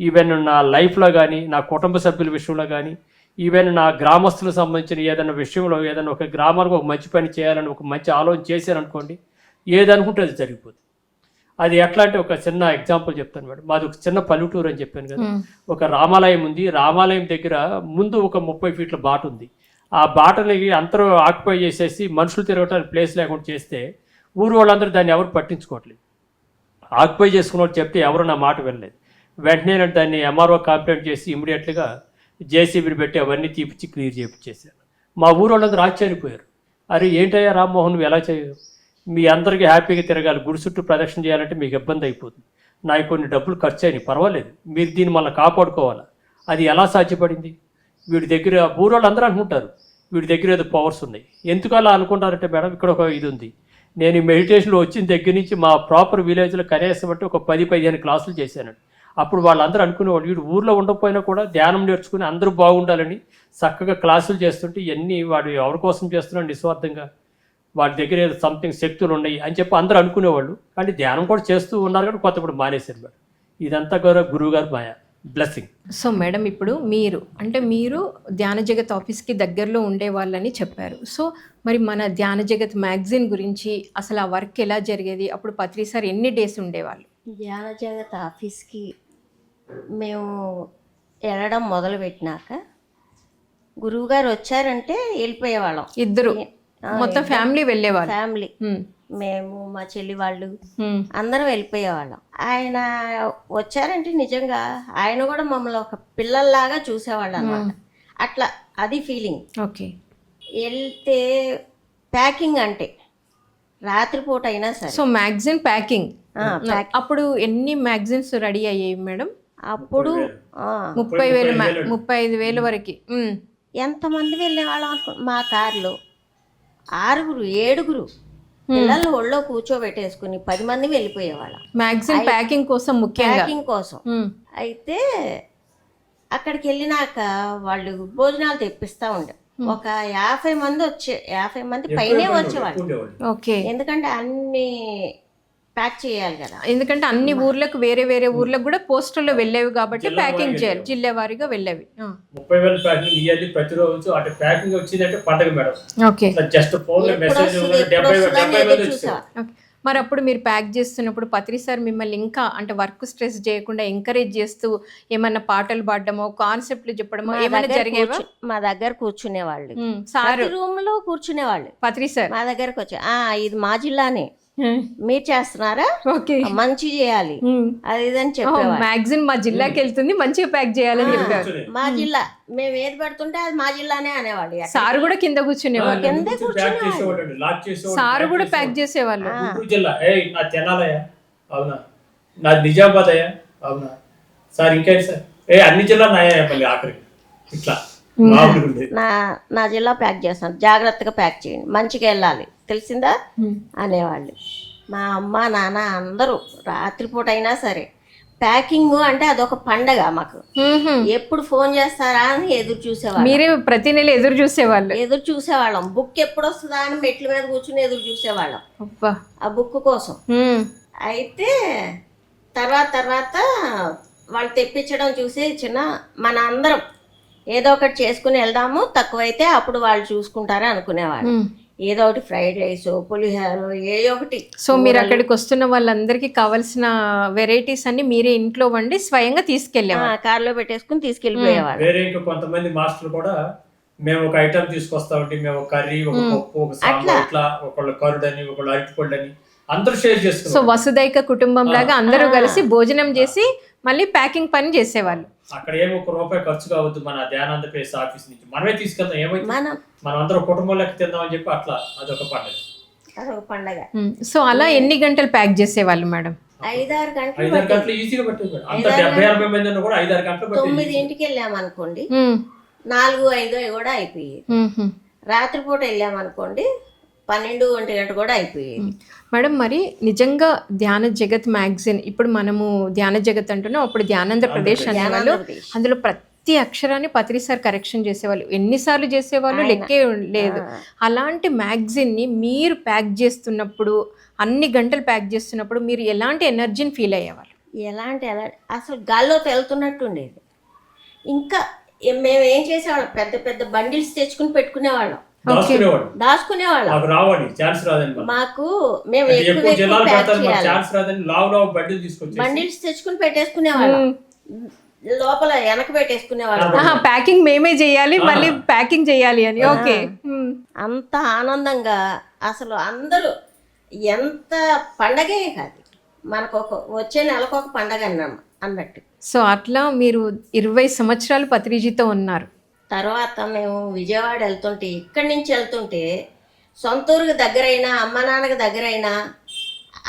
ఈవెన్ నా లైఫ్లో కానీ, నా కుటుంబ సభ్యుల విషయంలో కానీ, ఈవెన్ నా గ్రామస్తులకు సంబంధించిన ఏదైనా విషయంలో ఏదైనా ఒక గ్రామానికి ఒక మంచి పని చేయాలని ఒక మంచి ఆలోచన చేశాను అనుకోండి, ఏదనుకుంటే అది జరిగిపోతుంది. అది ఎట్లా అంటే ఒక చిన్న ఎగ్జాంపుల్ చెప్తాను మేడం. మాది ఒక చిన్న పల్లెటూరు అని చెప్పాను కదా, ఒక రామాలయం ఉంది. రామాలయం దగ్గర ముందు ఒక 30 ఫీట్ల బాట ఉంది. ఆ బాటని అందరూ ఆక్యుపై చేసేసి మనుషులు తిరగటానికి ప్లేస్ లేకుండా చేస్తే ఊరు వాళ్ళందరూ దాన్ని ఎవరు పట్టించుకోవట్లేదు. ఆక్యుపై చేసుకున్న వాళ్ళు చెప్తే ఎవరు నా మాట వినలేదు. వెంటనే నేను దాన్ని ఎంఆర్ఓ కంప్లైంట్ చేసి ఇమీడియట్గా జేసీబీని పెట్టి అవన్నీ తీపిచ్చి క్లియర్ చేయించేసాను. మా ఊరు వాళ్ళందరూ ఆశ్చర్యపోయారు, అరే ఏంటయ్యా రామ్మోహన్ నువ్వు ఎలా చేయవు, మీ అందరికీ హ్యాపీగా తిరగాలి, గుడి చుట్టూ ప్రదక్షిణ చేయాలంటే మీకు ఇబ్బంది అయిపోతుంది, నాకు కొన్ని డబ్బులు ఖర్చు అయినాయి, పర్వాలేదు మీరు దీన్ని మళ్ళీ కాపాడుకోవాలా. అది ఎలా సాధ్యపడింది? వీడి దగ్గర ఊరు వాళ్ళందరూ అనుకుంటారు వీడి దగ్గర ఏదో పవర్స్ ఉన్నాయి. ఎందుకు అలా అనుకుంటారంటే మేడం, ఇక్కడ ఒక ఇది ఉంది. నేను ఈ మెడిటేషన్లో వచ్చిన దగ్గర నుంచి మా ప్రాపర్ విలేజ్లో కనీసం అంటే ఒక 10-15 క్లాసులు చేశానండి. అప్పుడు వాళ్ళందరూ అనుకునేవాళ్ళు వీడు ఊర్లో ఉండకపోయినా కూడా ధ్యానం నేర్చుకుని అందరూ బాగుండాలని చక్కగా క్లాసులు చేస్తుంటే ఇవన్నీ వాడు ఎవరి కోసం చేస్తున్నాడు నిస్వార్థంగా, వాడి దగ్గర ఏదో సంథింగ్ శక్తులు ఉన్నాయి అని చెప్పి అందరూ అనుకునేవాళ్ళు. కానీ ధ్యానం కూడా చేస్తూ ఉన్నారు కానీ కొత్తప్పుడు మానేశారు మేడం. ఇదంతా కూడా గురువుగారు మాయ బ్లెస్సింగ్. సో మేడం ఇప్పుడు మీరు ధ్యాన జగత్ ఆఫీస్కి దగ్గరలో ఉండేవాళ్ళని చెప్పారు. సో మరి మన ధ్యాన జగత్ మ్యాగజైన్ గురించి అసలు ఆ వర్క్ ఎలా జరిగేది, అప్పుడు పత్రి సార్ ఎన్ని డేస్ ఉండేవాళ్ళు? ధ్యాన జగత్ ఆఫీస్కి మేము వెళ్ళడం మొదలుపెట్టినాక గురువుగారు వచ్చారంటే వెళ్ళిపోయేవాళ్ళం. ఇద్దరు మొత్తం ఫ్యామిలీ వెళ్ళేవాళ్ళు. ఫ్యామిలీ మేము మా చెల్లి వాళ్ళు అందరం వెళ్ళిపోయేవాళ్ళం. ఆయన వచ్చారంటే నిజంగా ఆయన కూడా మమ్మల్ని ఒక పిల్లల్లాగా చూసేవాళ్ళు అన్నమాట. అట్లా అది ఫీలింగ్. ఓకే. వెళ్తే ప్యాకింగ్ అంటే రాత్రిపూట అయినా సరే. సో మ్యాగజైన్ ప్యాకింగ్ అప్పుడు ఎన్ని మ్యాగజైన్స్ రెడీ అయ్యాయి మేడం? అప్పుడు 35,000 వరకు. ఎంతమంది వెళ్ళేవాళ్ళం మా కార్లో 6-7 పిల్లల్ని ఒళ్ళో కూర్చోబెట్టేసుకుని 10 మంది వెళ్ళిపోయేవాళ్ళం మ్యాగజైన్ ప్యాకింగ్ కోసం, ముఖ్యంగా ప్యాకింగ్ కోసం. అయితే అక్కడికి వెళ్ళినాక వాళ్ళు భోజనాలు తెప్పిస్తూ ఉండే ఒక 50 మంది పైనే వచ్చేవాళ్ళు. ఓకే. ఎందుకంటే అన్ని ప్యాక్ చేయాలి కదా, ఎందుకంటే అన్ని ఊర్లకు వేరే వేరే ఊర్లకు కూడా పోస్టర్లో వెళ్ళేవి కాబట్టి ప్యాకింగ్ చేయాలి, జిల్లా వారీగా వెళ్ళేవి. 30,000 ప్యాకింగ్ ఇవ్వాలి ప్రతిరోజు. అంటే ప్యాకింగ్ వచ్చిందంటే పండగ madam. Okay. Just phone message 70 మంది వచ్చారు. మరి అప్పుడు మీరు ప్యాక్ చేస్తున్నప్పుడు పత్రి సార్ మిమ్మల్ని ఇంకా అంటే వర్క్ స్ట్రెస్ చేయకుండా ఎంకరేజ్ చేస్తూ ఏమన్నా పాటలు పాడడమో కాన్సెప్ట్లు చెప్పడమో ఏమైనా జరిగేవా? మా దగ్గర కూర్చునేవాళ్ళు, సార్ రూమ్ లో కూర్చునేవాళ్ళు. పత్రి సార్ మా దగ్గరకు వచ్చి ఇది మా జిల్లానే, మీరు చేస్తున్నారా, ఓకే మంచి చేయాలి అది ఇదని చెప్పేవాళ్ళు. మ్యాగజైన్ మా జిల్లాకి వెళ్తుంది, మంచిగా ప్యాక్ చేయాలని చెప్పారు. మా జిల్లా మేము ఏది పెడుతుంటే అది మా జిల్లానే అనేవాళ్ళు. సార్ కూడా కింద కూర్చునేవాళ్ళు, కిందే కూర్చునేవాళ్ళు. సార్ కూడా ప్యాక్ చేసేవాళ్ళు. జిల్లా నా తెనాలయ్యా, అవునా, నా నిజామాబాద్ అయ్యా, అవునా సార్, ఇంకేంటి సార్, అన్ని జిల్లా నాయా మళ్ళీ ఆఖరికి ఇట్లా నా జిల్లా ప్యాక్ చేస్తాను, జాగ్రత్తగా ప్యాక్ చేయండి, మంచిగా వెళ్ళాలి, తెలిసిందా అనేవాళ్ళు. మా అమ్మ నాన్న అందరూ రాత్రిపూట అయినా సరే ప్యాకింగ్ అంటే అదొక పండగ మాకు. ఎప్పుడు ఫోన్ చేస్తారా అని ఎదురు చూసేవాళ్ళం. మీరే ప్రతి నెల ఎదురు చూసేవాళ్ళం. బుక్ ఎప్పుడు వస్తుందా అని మెట్ల మీద కూర్చుని ఎదురు చూసేవాళ్ళం ఆ బుక్ కోసం. అయితే తర్వాత వాళ్ళు తెప్పించడం చూసి మన అందరం ఏదో ఒకటి చేసుకుని వెళ్దాము, తక్కువైతే అప్పుడు వాళ్ళు చూసుకుంటారా అనుకునేవాళ్ళు. ఏదో ఒకటి ఫ్రైడ్ రైస్, పులిహోర, ఏదో ఒకటి. సో మీరు అక్కడికి వస్తున్న వాళ్ళందరికీ కావాల్సిన వెరైటీస్ అన్ని మీరే ఇంట్లో వండి స్వయంగా తీసుకెళ్ళేవాళ్ళు, కార్లో పెట్టేసుకుని తీసుకెళ్ళిపోయేవాళ్ళు. వేరే ఇంకా కొంతమంది మాస్టర్లు కూడా మేము ఒక ఐటమ్ తీసుకొస్తామంటే మేము ఒక కర్రీ, ఒక పప్పు, ఒక సాంబార్, ఇట్లా ఒకళ్ళు కరుడని, ఒకళ్ళు అరటిపళ్ళు అని అందరూ షేర్ చేసుకున్నాం. సో వసుదైక కుటుంబం లాగా అందరూ కలిసి భోజనం చేసి మళ్ళీ ప్యాకింగ్ పని చేసేవాళ్ళు. అక్కడ ఏమో ₹1 ఖర్చు కావద్దు, మన ధ్యానానంద పేస్ ఆఫీస్ నుంచి మనమే తీసుకెళ్తాం, ఏమైతే మనం అందరం కుటుంబం లెక్క తిందామని చెప్పి అట్లా అదొక పండగ. సో అలా ఎన్ని గంటలు ప్యాక్ చేసేవాళ్ళు మేడం? 5-6 గంటలు ఈజీగా పట్టేది. అంత 70-80 మంది కూడా 5-6 గంటలు 9ంటికి వెళ్ళామనుకోండి, 4-5 కూడా అయిపోయేది. రాత్రిపూట వెళ్ళామనుకోండి 12-1 గంట కూడా అయిపోయేది. మేడం మరి నిజంగా ధ్యాన జగత్ మ్యాగజైన్, ఇప్పుడు మనము ధ్యాన జగత్ అంటున్నాం, అప్పుడు ధ్యానంద ప్రదేశ్ అనేవాళ్ళు. అందులో ప్రతి అక్షరాన్ని పత్రి సార్ కరెక్షన్ చేసేవాళ్ళు, ఎన్నిసార్లు చేసేవాళ్ళు లెక్కే లేదు. అలాంటి మ్యాగజైన్ని మీరు ప్యాక్ చేస్తున్నప్పుడు, అన్ని గంటలు ప్యాక్ చేస్తున్నప్పుడు మీరు ఎలాంటి ఎనర్జీని ఫీల్ అయ్యేవాళ్ళు? అసలు గాల్లో తేలుతున్నట్టు ఉండేది. ఇంకా మేము ఏం చేసేవాళ్ళం, పెద్ద పెద్ద బండిల్స్ తెచ్చుకుని పెట్టుకునేవాళ్ళం, దాచుకునేవాళ్ళం. మాకు మేము బండిల్స్ తెచ్చుకుని పెట్టేసుకునేవాళ్ళం, లోపల వెనక పెట్టేసుకునేవాళ్ళం. ప్యాకింగ్ మేమే చేయాలి, మళ్ళీ ప్యాకింగ్ చేయాలి అని. ఓకే, అంత ఆనందంగా అసలు అందరూ ఎంత పండగే కాదు, మనకు వచ్చే నెలకు ఒక పండగ అన్నట్టు. సో అట్లా మీరు 20 సంవత్సరాలు పత్రిజీతో ఉన్నారు. తర్వాత మేము విజయవాడ వెళ్తుంటే, ఇక్కడి నుంచి వెళ్తుంటే సొంతూరుకి దగ్గరైనా అమ్మ నాన్నకి దగ్గరైనా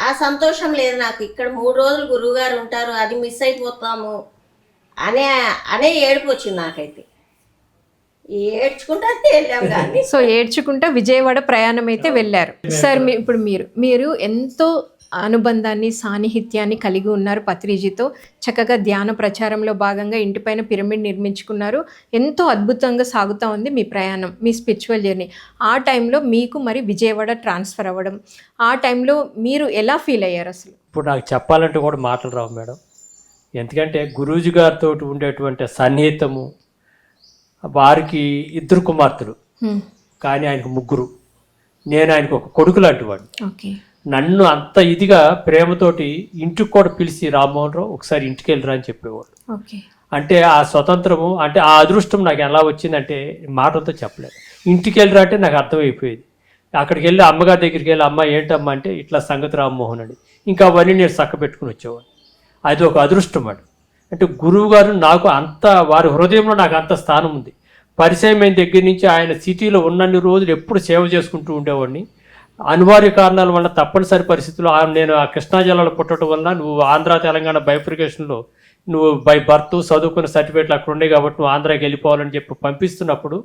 ఆ సంతోషం లేదు నాకు. ఇక్కడ 3 రోజులు గురువుగారు ఉంటారు, అది మిస్ అయిపోతాము అనే ఏడుపు వచ్చింది నాకైతే. ఏడ్చుకుంటా వెళ్ళాం కానీ. సో ఏడ్చుకుంటా విజయవాడ ప్రయాణం అయితే వెళ్ళారు. సార్ ఇప్పుడు మీరు ఎంతో అనుబంధాన్ని, సాన్నిహిత్యాన్ని కలిగి ఉన్నారు పత్రిజీతో. చక్కగా ధ్యాన ప్రచారంలో భాగంగా ఇంటిపైన పిరమిడ్ నిర్మించుకున్నారు. ఎంతో అద్భుతంగా సాగుతూ ఉంది మీ ప్రయాణం, మీ స్పిరిచువల్ జర్నీ. ఆ టైంలో మీకు మరి విజయవాడ ట్రాన్స్ఫర్ అవ్వడం, ఆ టైంలో మీరు ఎలా ఫీల్ అయ్యారు అసలు? ఇప్పుడు నాకు చెప్పాలంటే కూడా మాటలు రావు మేడం. ఎందుకంటే గురూజీ గారితో ఉండేటువంటి సన్నిహితము, వారికి 2 కుమార్తెలు కానీ ఆయనకు 3, నేను ఆయనకు ఒక కొడుకు లాంటి వాడు. ఓకే, నన్ను అంత ఇదిగా ప్రేమతోటి ఇంటికి కూడా పిలిచి, రామ్మోహన్ రావు ఒకసారి ఇంటికి వెళ్ళరా అని చెప్పేవాడు. అంటే ఆ స్వతంత్రము, అంటే ఆ అదృష్టం నాకు ఎలా వచ్చిందంటే మాటలతో చెప్పలేదు. ఇంటికి వెళ్ళరా అంటే నాకు అర్థమైపోయేది. అక్కడికి వెళ్ళి అమ్మగారి దగ్గరికి వెళ్ళి, అమ్మ ఏంటమ్మా అంటే ఇట్లా సంగతి రామ్మోహన్ అని, ఇంకా అవన్నీ నేను చక్క పెట్టుకుని వచ్చేవాడు. అది ఒక అదృష్టం వాడు. అంటే గురువు గారు నాకు అంత, వారి హృదయంలో నాకు అంత స్థానం ఉంది. పరిచయం అయిన దగ్గర నుంచి ఆయన సిటీలో ఉన్నన్ని రోజులు ఎప్పుడు సేవ చేసుకుంటూ ఉండేవాడిని. అనివార్య కారణాల వల్ల, తప్పనిసరి పరిస్థితుల్లో నేను ఆ కృష్ణా జిల్లాలో పుట్టడం వల్ల, నువ్వు ఆంధ్ర తెలంగాణ బైఫ్రికేషన్లో నువ్వు బై బర్త్ చదువుకున్న సర్టిఫికేట్లు అక్కడ ఉన్నాయి కాబట్టి నువ్వు ఆంధ్రాకి వెళ్ళిపోవాలని చెప్పి పంపిస్తున్నప్పుడు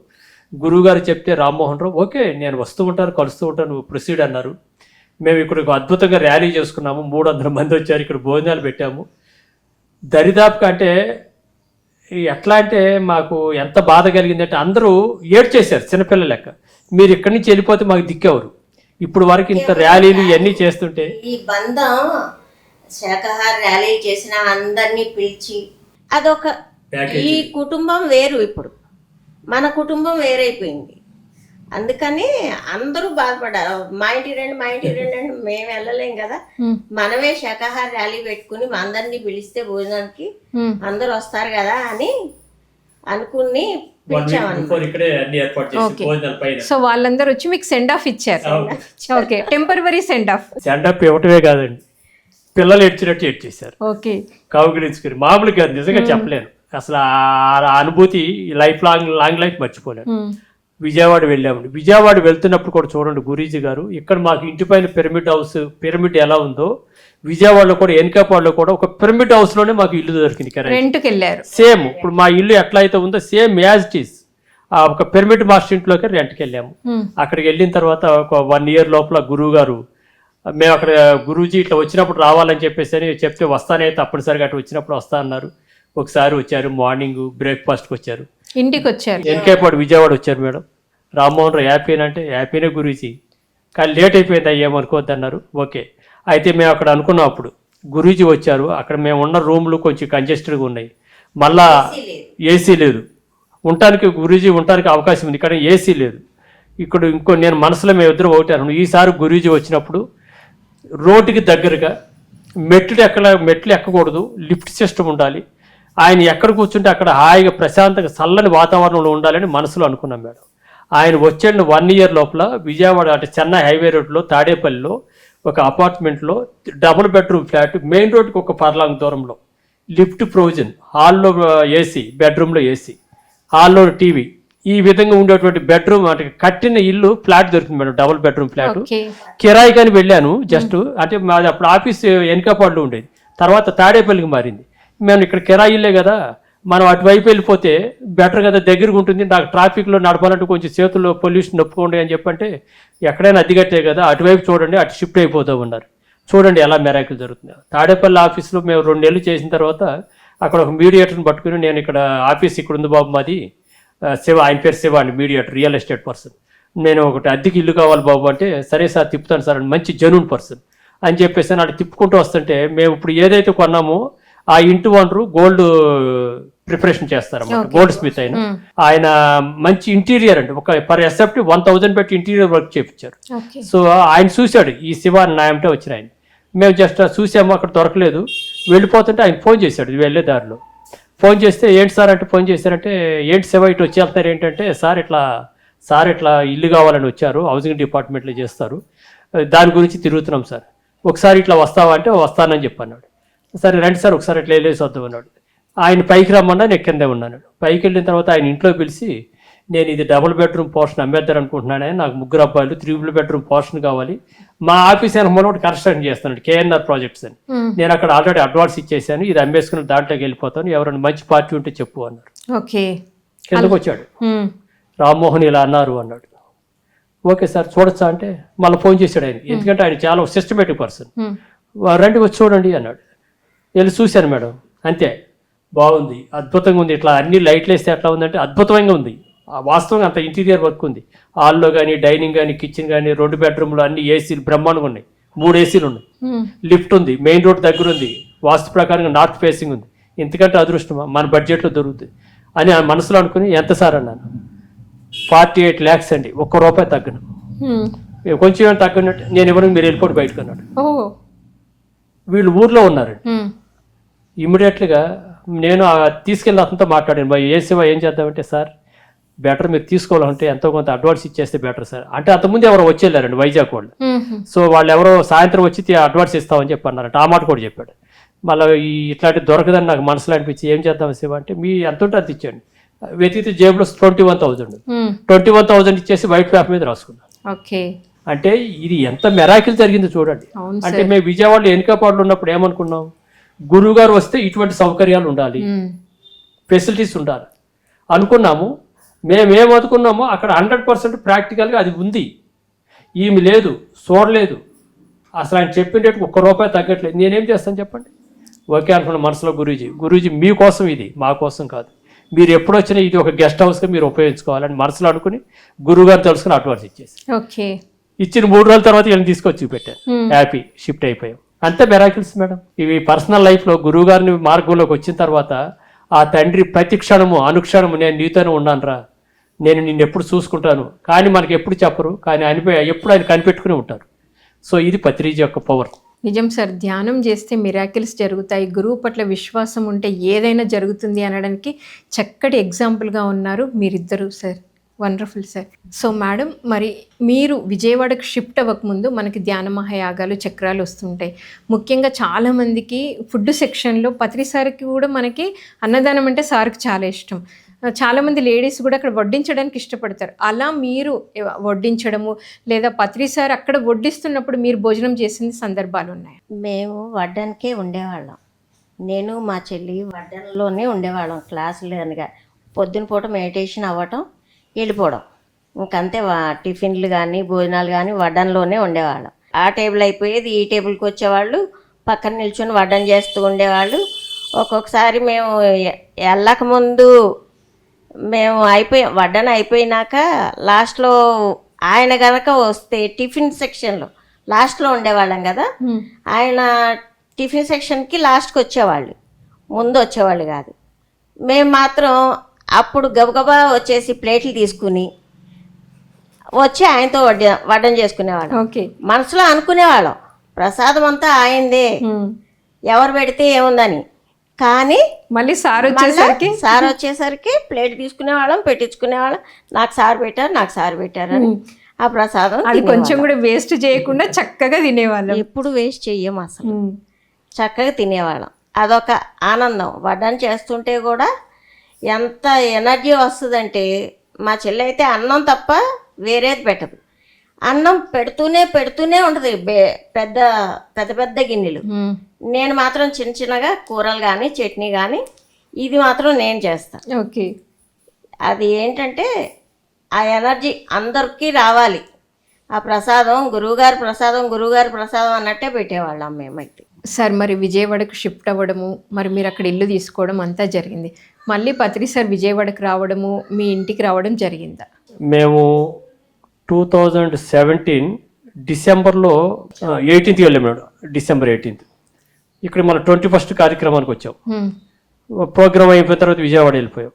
గురువుగారు చెప్తే, రామ్మోహన్ రావు ఓకే నేను వస్తూ ఉంటాను, కలుస్తూ ఉంటాను, నువ్వు ప్రొసీడ్ అన్నారు. మేము ఇక్కడ అద్భుతంగా ర్యాలీ చేసుకున్నాము, 300 మంది వచ్చారు, ఇక్కడ భోజనాలు పెట్టాము. దరిదాపుగా అంటే ఎట్లా అంటే మాకు ఎంత బాధ కలిగిందంటే అందరూ ఏడ్చేశారు చిన్నపిల్ల లెక్క. మీరు ఇక్కడి నుంచి వెళ్ళిపోతే మాకు దిక్కేవారు. ఇప్పుడు వరకు ఇంత ర్యాలీలు ఇవన్నీ చేస్తుంటే, ఈ బంధం శాఖాహార ర్యాలీ చేసిన అందరినీ పిలిచి అదొక, ఈ కుటుంబం వేరు, ఇప్పుడు మన కుటుంబం వేరైపోయింది. అందుకని అందరూ బాధపడారు. మా ఇంటి రండి అంటే మేము వెళ్ళలేం కదా, మనమే శాకాహార ర్యాలీ పెట్టుకుని అందరినీ పిలిస్తే భోజనానికి అందరూ వస్తారు కదా అని అనుకుని సో వాళ్ళందరూ వచ్చి మీకు సెండ్ ఆఫ్ ఇచ్చారు. Okay, temporary send off. Send off ఇవ్వటమే కాదండి, పిల్లలు ఏడ్చినట్టు ఏడ్చేశారు. ఓకే, కౌగిలించుకుని మామూలుగా నిజంగా చెప్పలేను అసలు. ఆ అనుభూతి లాంగ్ లైఫ్ మర్చిపోలేను. విజయవాడ వెళ్ళామండి. విజయవాడ వెళ్తున్నప్పుడు కూడా చూడండి గురూజీ గారు, ఇక్కడ మాకు ఇంటి పైన పిరమిడ్ ఎలా ఉందో విజయవాడలో కూడా ఎన్కాపాడులో కూడా ఒక పిరమిడ్ హౌస్ లోనే మాకు ఇల్లు దొరికింది. రెంట్కి వెళ్ళారు. సేమ్ ఇప్పుడు మా ఇల్లు ఎట్లా అయితే ఉందో సేమ్ యాజ్ ఇట్ ఈస్ ఒక పిరమిడ్ మాస్టర్ ఇంట్లోకి రెంట్కి వెళ్ళాము. అక్కడికి వెళ్ళిన తర్వాత ఒక 1 year లోపల గురువు గారు, మేము అక్కడ గురూజీ ఇట్లా వచ్చినప్పుడు రావాలని చెప్పేసి అని చెప్తే వస్తానే తప్పనిసరిగా అటు వచ్చినప్పుడు వస్తా అన్నారు. ఒకసారి వచ్చారు, మార్నింగ్ బ్రేక్ఫాస్ట్కి వచ్చారు, ఇంటికి వచ్చారు. ఎన్కేపాడు విజయవాడ వచ్చారు మేడం. రామ్మోహన్ రావు హ్యాపీనా అంటే హ్యాపీనే గురూజీ, కానీ లేట్ అయిపోయింది ఏమనుకోవద్దు అన్నారు. ఓకే, అయితే మేము అక్కడ అనుకున్నాం. అప్పుడు గురూజీ వచ్చారు. అక్కడ మేము ఉన్న రూమ్లు కొంచెం కంజెస్టెడ్గా ఉన్నాయి, మళ్ళా ఏసీ లేదు, గురూజీ ఉండటానికి అవకాశం ఉంది, ఇక్కడ ఏసీ లేదు. ఇక్కడ నేను మనసులో మేము ఇద్దరు ఒకటి అన్నాను, ఈసారి గురూజీ వచ్చినప్పుడు రోడ్డుకి దగ్గరగా మెట్లు ఎక్కకూడదు, లిఫ్ట్ సిస్టమ్ ఉండాలి, ఆయన ఎక్కడ కూర్చుంటే అక్కడ హాయిగా ప్రశాంతంగా చల్లని వాతావరణంలో ఉండాలని మనసులో అనుకున్నాం మేడం. ఆయన వచ్చే 1 year లోపల విజయవాడ అంటే చెన్నై హైవే రోడ్లో తాడేపల్లిలో ఒక అపార్ట్మెంట్లో డబుల్ బెడ్రూమ్ ఫ్లాట్, మెయిన్ రోడ్కి ఒక పర్లాంగ్ దూరంలో, లిఫ్ట్ ప్రొవిజన్, హాల్లో ఏసీ, బెడ్రూమ్లో ఏసీ, హాల్లో టీవీ, ఈ విధంగా ఉండేటువంటి బెడ్రూమ్ అంటే కట్టిన ఇల్లు ఫ్లాట్ దొరికింది మేడం, డబుల్ బెడ్రూమ్ ఫ్లాట్. కిరాయి కానీ వెళ్ళాను జస్ట్, అంటే మాది అప్పుడు ఆఫీస్ ఎన్కాపాడులో ఉండేది, తర్వాత తాడేపల్లికి మారింది. మేము ఇక్కడ కిరాయి ఇల్లే కదా, మనం అటువైపు వెళ్ళిపోతే బెటర్ కదా, దగ్గరగా ఉంటుంది, నాకు ట్రాఫిక్లో నడపాలంటే కొంచెం చేతుల్లో పొల్యూషన్ నొప్పుకోండి అని చెప్పంటే ఎక్కడైనా అద్దెగట్టే కదా, అటువైపు చూడండి, అటు షిఫ్ట్ అయిపోతూ ఉన్నారు. చూడండి ఎలా మెరాకిల్ జరుగుతుంది. తాడేపల్లి ఆఫీస్లో మేము 2 నెలలు చేసిన తర్వాత అక్కడ ఒక మీడియేటర్ని పట్టుకుని, నేను ఇక్కడ ఆఫీస్ ఇక్కడ ఉంది బాబు మాది, శివ, ఆయన పేరు శివ అండి, మీడియేటర్, రియల్ ఎస్టేట్ పర్సన్, నేను ఒకటి అద్దెకి ఇల్లు కావాలి బాబు అంటే, సరే సార్ తిప్పుతాను సార్ అని, మంచి జెన్యూన్ పర్సన్ అని చెప్పేసి అటు తిప్పుకుంటూ వస్తుంటే, మేము ఇప్పుడు ఏదైతే కొన్నామో ఆ ఇంటి ఓనరు గోల్డ్ ప్రిపరేషన్ చేస్తారన్నమాట, గోల్డ్ స్మిత్ ఆయన మంచి ఇంటీరియర్ అండి, ఒక పర్ ఎస్ఎఫ్టీ 1000 పెట్టి ఇంటీరియర్ వర్క్ చేయించారు. సో ఆయన చూశాడు ఈ శివ నా ఏమిటో వచ్చిన ఆయన, మేము జస్ట్ చూసాము, అక్కడ దొరకలేదు, వెళ్ళిపోతుంటే ఆయన ఫోన్ చేశాడు వెళ్ళే దారిలో. ఫోన్ చేస్తే ఏంటి సార్ అంటే, ఫోన్ చేశారంటే ఏంటి శివ ఇటు వచ్చి వెళ్తారు ఏంటంటే, సార్ ఇట్లా ఇల్లు కావాలని వచ్చారు, హౌసింగ్ డిపార్ట్మెంట్లో చేస్తారు, దాని గురించి తిరుగుతున్నాం సార్, ఒకసారి ఇట్లా వస్తావా అంటే వస్తానని చెప్పన్నాడు. సరే రండి సార్ ఒకసారి ఇట్లా వెళ్ళేసి వద్దాం అన్నాడు. ఆయన పైకి రమ్మన్నా నేను కిందే ఉన్నాను. పైకి వెళ్ళిన తర్వాత ఆయన ఇంట్లో పిలిచి, నేను ఇది డబుల్ బెడ్రూమ్ పోర్షన్ అమ్మేద్దారు అనుకుంటున్నాను, నాకు 3 అబ్బాయిలు, 3 bedroom పోర్షన్ కావాలి, మా ఆఫీస్ ఒకటి కన్స్ట్రక్షన్ చేస్తాను కేఎన్ఆర్ ప్రాజెక్ట్స్ అని, నేను అక్కడ ఆల్రెడీ అడ్వాన్స్ ఇచ్చేసాను, ఇది అమ్మేసుకుని దాంట్లోకి వెళ్ళిపోతాను, ఎవరైనా మంచి పార్టీ ఉంటే చెప్పు అన్నారు. కిందకు వచ్చాడు, రామ్మోహన్ ఇలా అన్నారు అన్నాడు. ఓకే సార్ చూడొచ్చా అంటే మళ్ళీ ఫోన్ చేశాడు ఆయన, ఎందుకంటే ఆయన చాలా సిస్టమేటిక్ పర్సన్, రండి వచ్చి చూడండి అన్నాడు. వెళ్ళి చూశాను మేడం, అంతే, బాగుంది, అద్భుతంగా ఉంది, ఇట్లా అన్ని లైట్లు వేస్తే ఎట్లా ఉందంటే అద్భుతంగా ఉంది, వాస్తవంగా అంత ఇంటీరియర్ వర్క్ ఉంది, హాల్లో కానీ డైనింగ్ కానీ కిచెన్ కానీ 2 bedroomలు అన్ని ఏసీలు బ్రహ్మాండంగా ఉన్నాయి, 3 ACలు ఉన్నాయి, లిఫ్ట్ ఉంది, మెయిన్ రోడ్ దగ్గర ఉంది, వాస్తు ప్రకారంగా నార్త్ ఫేసింగ్ ఉంది, ఇంతకంటే అదృష్టమా మన బడ్జెట్లో దొరుకుతుంది అని ఆ మనసులో అనుకుని, ఎంత సార్ అన్నాను. 48 lakhs అండి, ₹1 తగ్గను, కొంచెం ఏమైనా తగ్గనట్టు, నేను ఎవరికి మీరు వెళ్ళిపోయి బయటకు అన్నాడు. వీళ్ళు ఊర్లో ఉన్నారండి. ఇమ్మీడియట్గా నేను తీసుకెళ్ళి అతనితో మాట్లాడాను, ఏం చేద్దామంటే, సార్ బెటర్ మీరు తీసుకోవాలంటే ఎంతో కొంత అడ్వాన్స్ ఇచ్చేస్తే బెటర్ సార్ అంటే, అంతకుముందు ఎవరో వచ్చి వెళ్ళారండి వైజాగ్ వాళ్ళు, సో వాళ్ళు ఎవరో సాయంత్రం వచ్చి అడ్వాన్స్ ఇస్తామని చెప్పన్నారంట, ఆ మాట కూడా చెప్పాడు. మళ్ళీ ఇట్లాంటి దొరకదని నాకు మనసులో అనిపించి, ఏం చేద్దాం శివ అంటే, మీ ఎంత ఉంటే అంత ఇచ్చాండి, వెతికితే జేబులో 21,000 ఇచ్చేసి వైట్ పేపర్ మీద రాసుకున్నాను. అంటే ఇది ఎంత మెరాకిల్ జరిగిందో చూడండి. అంటే మేము విజయవాడలో ఎన్నికపాడులో ఉన్నప్పుడు ఏమనుకున్నాం, గురువు గారు వస్తే ఇటువంటి సౌకర్యాలు ఉండాలి, ఫెసిలిటీస్ ఉండాలి అనుకున్నాము. మేమేం అనుకున్నామో అక్కడ 100% ప్రాక్టికల్గా అది ఉంది. ఈమె లేదు, చూడలేదు, అసలు ఆయన చెప్పిన రేటు ₹1 తగ్గట్లేదు. నేనేం చేస్తాను చెప్పండి. ఓకే అనుకున్న మనసులో, గురూజీ మీకోసం ఇది, మా కోసం కాదు, మీరు ఎప్పుడు వచ్చినా ఇది ఒక గెస్ట్ హౌస్గా మీరు ఉపయోగించుకోవాలని మనసులో అనుకుని గురువుగారు తెలుసుకుని అడ్వాన్స్ ఇచ్చేసి, ఇచ్చిన 3 రోజుల తర్వాత వీళ్ళని తీసుకొచ్చి చూపెట్టాను, హ్యాపీ షిఫ్ట్ అయిపోయాం. అంతే మెరాకిల్స్ మేడం. ఇవి పర్సనల్ లైఫ్లో గురువు గారిని మార్గంలోకి వచ్చిన తర్వాత ఆ తండ్రి ప్రతి క్షణము అనుక్షణము నేను నీతోనే ఉన్నాను రా, నేను నిన్ను ఎప్పుడు చూసుకుంటాను, కానీ మనకి ఎప్పుడు చెప్పరు, కానీ ఎప్పుడు ఆయన కనిపెట్టుకుని ఉంటారు. సో ఇది పత్రిజీ యొక్క పవర్. నిజం సార్, ధ్యానం చేస్తే మిరాకిల్స్ జరుగుతాయి, గురువు పట్ల విశ్వాసం ఉంటే ఏదైనా జరుగుతుంది అనడానికి చక్కటి ఎగ్జాంపుల్గా ఉన్నారు మీరిద్దరూ sir. Wonderful sir. So madam, మరి మీరు విజయవాడకు షిఫ్ట్ అవ్వకముందు మనకి ధ్యాన మహాయాగాలు, చక్రాలు వస్తుంటాయి. ముఖ్యంగా చాలామందికి ఫుడ్ సెక్షన్లో పత్రి సార్కి కూడా మనకి అన్నదానం అంటే సార్కి చాలా ఇష్టం. చాలామంది లేడీస్ కూడా అక్కడ వడ్డించడానికి ఇష్టపడతారు. అలా మీరు వడ్డించడము లేదా పత్రి సార్ అక్కడ వడ్డిస్తున్నప్పుడు మీరు భోజనం చేసిన సందర్భాలు ఉన్నాయి? మేము వడ్డానికే ఉండేవాళ్ళం. నేను మా చెల్లి వడ్డనలోనే ఉండేవాళ్ళం. క్లాసులు అనగా పొద్దున పూట మెడిటేషన్ అవ్వటం, వెళ్ళిపోవడం, ఇంకంతే. టిఫిన్లు కానీ భోజనాలు కానీ వడ్డనలోనే ఉండేవాళ్ళం. ఆ టేబుల్ అయిపోయేది, ఈ టేబుల్కి వచ్చేవాళ్ళు, పక్కన నిల్చొని వడ్డన చేస్తూ ఉండేవాళ్ళు. ఒక్కొక్కసారి మేము వెళ్ళకముందు మేము వడ్డన అయిపోయినాక లాస్ట్లో ఆయన గనక వస్తే టిఫిన్ సెక్షన్లో లాస్ట్లో ఉండేవాళ్ళం కదా, ఆయన టిఫిన్ సెక్షన్కి లాస్ట్కి వచ్చేవాళ్ళు, ముందు వచ్చేవాళ్ళు కాదు. మేము మాత్రం అప్పుడు గబగబా వచ్చేసి ప్లేట్లు తీసుకుని వచ్చి ఆయనతో వడ్డం చేసుకునేవాళ్ళం. ఓకే. మనసులో అనుకునేవాళ్ళం ప్రసాదం అంతా ఆయనదే, ఎవరు పెడితే ఏముందని. కానీ మళ్ళీ సార్ వచ్చేసరికి ప్లేట్ తీసుకునేవాళ్ళం, పెట్టించుకునేవాళ్ళం. నాకు సార్ పెట్టారని ఆ ప్రసాదం అది కొంచెం కూడా వేస్ట్ చేయకుండా చక్కగా తినేవాళ్ళం. ఎప్పుడు వేస్ట్ చెయ్యం అసలు, చక్కగా తినేవాళ్ళం. అదొక ఆనందం. వడ్డన చేస్తుంటే కూడా ఎంత ఎనర్జీ వస్తుందంటే, మా చెల్లి అయితే అన్నం తప్ప వేరేది పెట్టదు. అన్నం పెడుతూనే ఉంటుంది, పెద్ద పెద్ద గిన్నెలు. నేను మాత్రం చిన్న చిన్నగా కూరలు కానీ చట్నీ కానీ ఇది మాత్రం నేను చేస్తాను. ఓకే. అది ఏంటంటే ఆ ఎనర్జీ అందరికీ రావాలి. ఆ ప్రసాదం గురువుగారి ప్రసాదం అన్నట్టే పెట్టేవాళ్ళం మేమైతే. సార్, మరి విజయవాడకు షిఫ్ట్ అవ్వడము, మరి మీరు అక్కడ ఇల్లు తీసుకోవడం అంతా జరిగింది. మళ్ళీ పత్రి సార్ విజయవాడకు రావడము, మీ ఇంటికి రావడం జరిగిందా? మేము 2017 డిసెంబర్లో 18th వెళ్ళాం మేడం. డిసెంబర్ 18th ఇక్కడ మన 21st కార్యక్రమానికి వచ్చాం. ప్రోగ్రామ్ అయిపోయిన తర్వాత విజయవాడ వెళ్ళిపోయాం.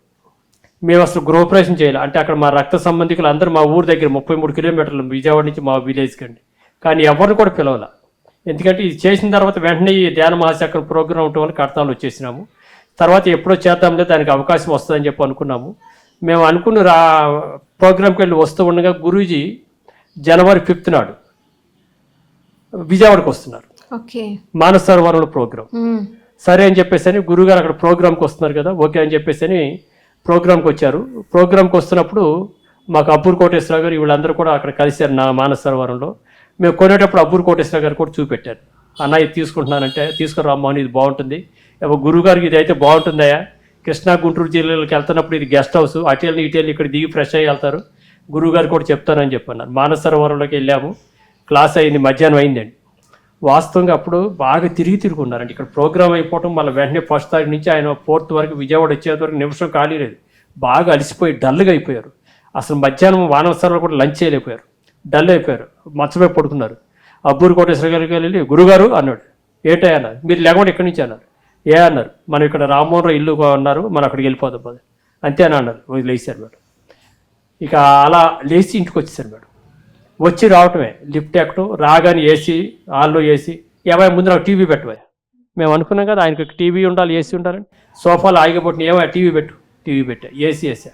మేము అసలు గృహప్రవేశం చేయాలి అంటే అక్కడ మా రక్త సంబంధికులు అందరూ మా ఊరు దగ్గర 33 కిలోమీటర్లు విజయవాడ నుంచి మా విలేజ్కి అండి. కానీ ఎవరిని కూడా పిలవాల, ఎందుకంటే ఇది చేసిన తర్వాత వెంటనే ఈ ధ్యాన మహాచక్రం ప్రోగ్రామ్ ఉండటం వల్ల కడతాలు వచ్చేసినాము. తర్వాత ఎప్పుడో చేద్దాంలే, దానికి అవకాశం వస్తుందని చెప్పి అనుకున్నాము. మేము అనుకున్న ప్రోగ్రామ్కి వెళ్ళి వస్తూ ఉండగా గురూజీ జనవరి 5th నాడు విజయవాడకు వస్తున్నారు. ఓకే. మానస సరోవరంలో ప్రోగ్రామ్. సరే అని చెప్పేసి అని గురుగారు అక్కడ ప్రోగ్రామ్కి వస్తున్నారు కదా, ఓకే అని చెప్పేసి అని ప్రోగ్రామ్కి వచ్చారు. ప్రోగ్రామ్కి వస్తున్నప్పుడు మాకు అబ్బూరు కోటేశ్వరరావు గారు వీళ్ళందరూ కూడా అక్కడ కలిశారు నా మానస సరోవరంలో. మేము కొనేటప్పుడు అబ్బూరు కోటేశ్వరరావు గారు కూడా చూపెట్టారు. అన్న ఇది తీసుకుంటున్నానంటే తీసుకురామ్మని, ఇది బాగుంటుంది, గురువుగారికి ఇది అయితే బాగుంటుందయా, కృష్ణా గుంటూరు జిల్లాలకు వెళ్తున్నప్పుడు ఇది గెస్ట్ హౌస్, అటు వెళ్ళి ఇక్కడ దిగి ఫ్రెష్ అయ్యి వెళ్తారు, గురువుగారు కూడా చెప్తానని చెప్పన్నారు. మానస సరోవరంలోకి వెళ్ళాము. క్లాస్ అయింది, మధ్యాహ్నం అయిందండి. వాస్తవంగా అప్పుడు బాగా తిరుగున్నారండి. ఇక్కడ ప్రోగ్రామ్ అయిపోవటం మళ్ళీ వెంటనే 1st తారీఖు నుంచి ఆయన 4th వరకు విజయవాడ వచ్చేంత వరకు నిమిషం ఖాళీ లేదు. బాగా అలసిపోయి డల్గా అయిపోయారు. అసలు మధ్యాహ్నం మానవ సరోవరం కూడా లంచ్ చేయలేకపోయారు, డల్ అయిపోయారు, మచ్చపై పడుకున్నారు. అబ్బూరు కోటేశ్వర గారికి వెళ్ళి గురుగారు అన్నాడు. ఏంటో అన్నారు. మీరు లేకుండా ఎక్కడి నుంచి అన్నారు. ఏ అన్నారు, మనం ఇక్కడ రామ్మోహన్ రావు ఇల్లు ఉన్నారు, మనం అక్కడికి వెళ్ళిపోదాం అంతేనా అన్నారు. లేచారు మేడం. ఇక అలా లేచి ఇంటికి వచ్చేసారు మేడం. వచ్చి రావటమే, లిఫ్ట్ ఎక్కడం, రాగానే ఏసీ హాల్లో ఏసీ, ఏమైనా ముందు నాకు టీవీ పెట్టవా. మేము అనుకున్నాం కదా ఆయనకి టీవీ ఉండాలి, ఏసీ ఉండాలని. సోఫాలో ఆగిపోతుంది, ఏమైనా టీవీ పెట్టా, ఏసీ వేసా.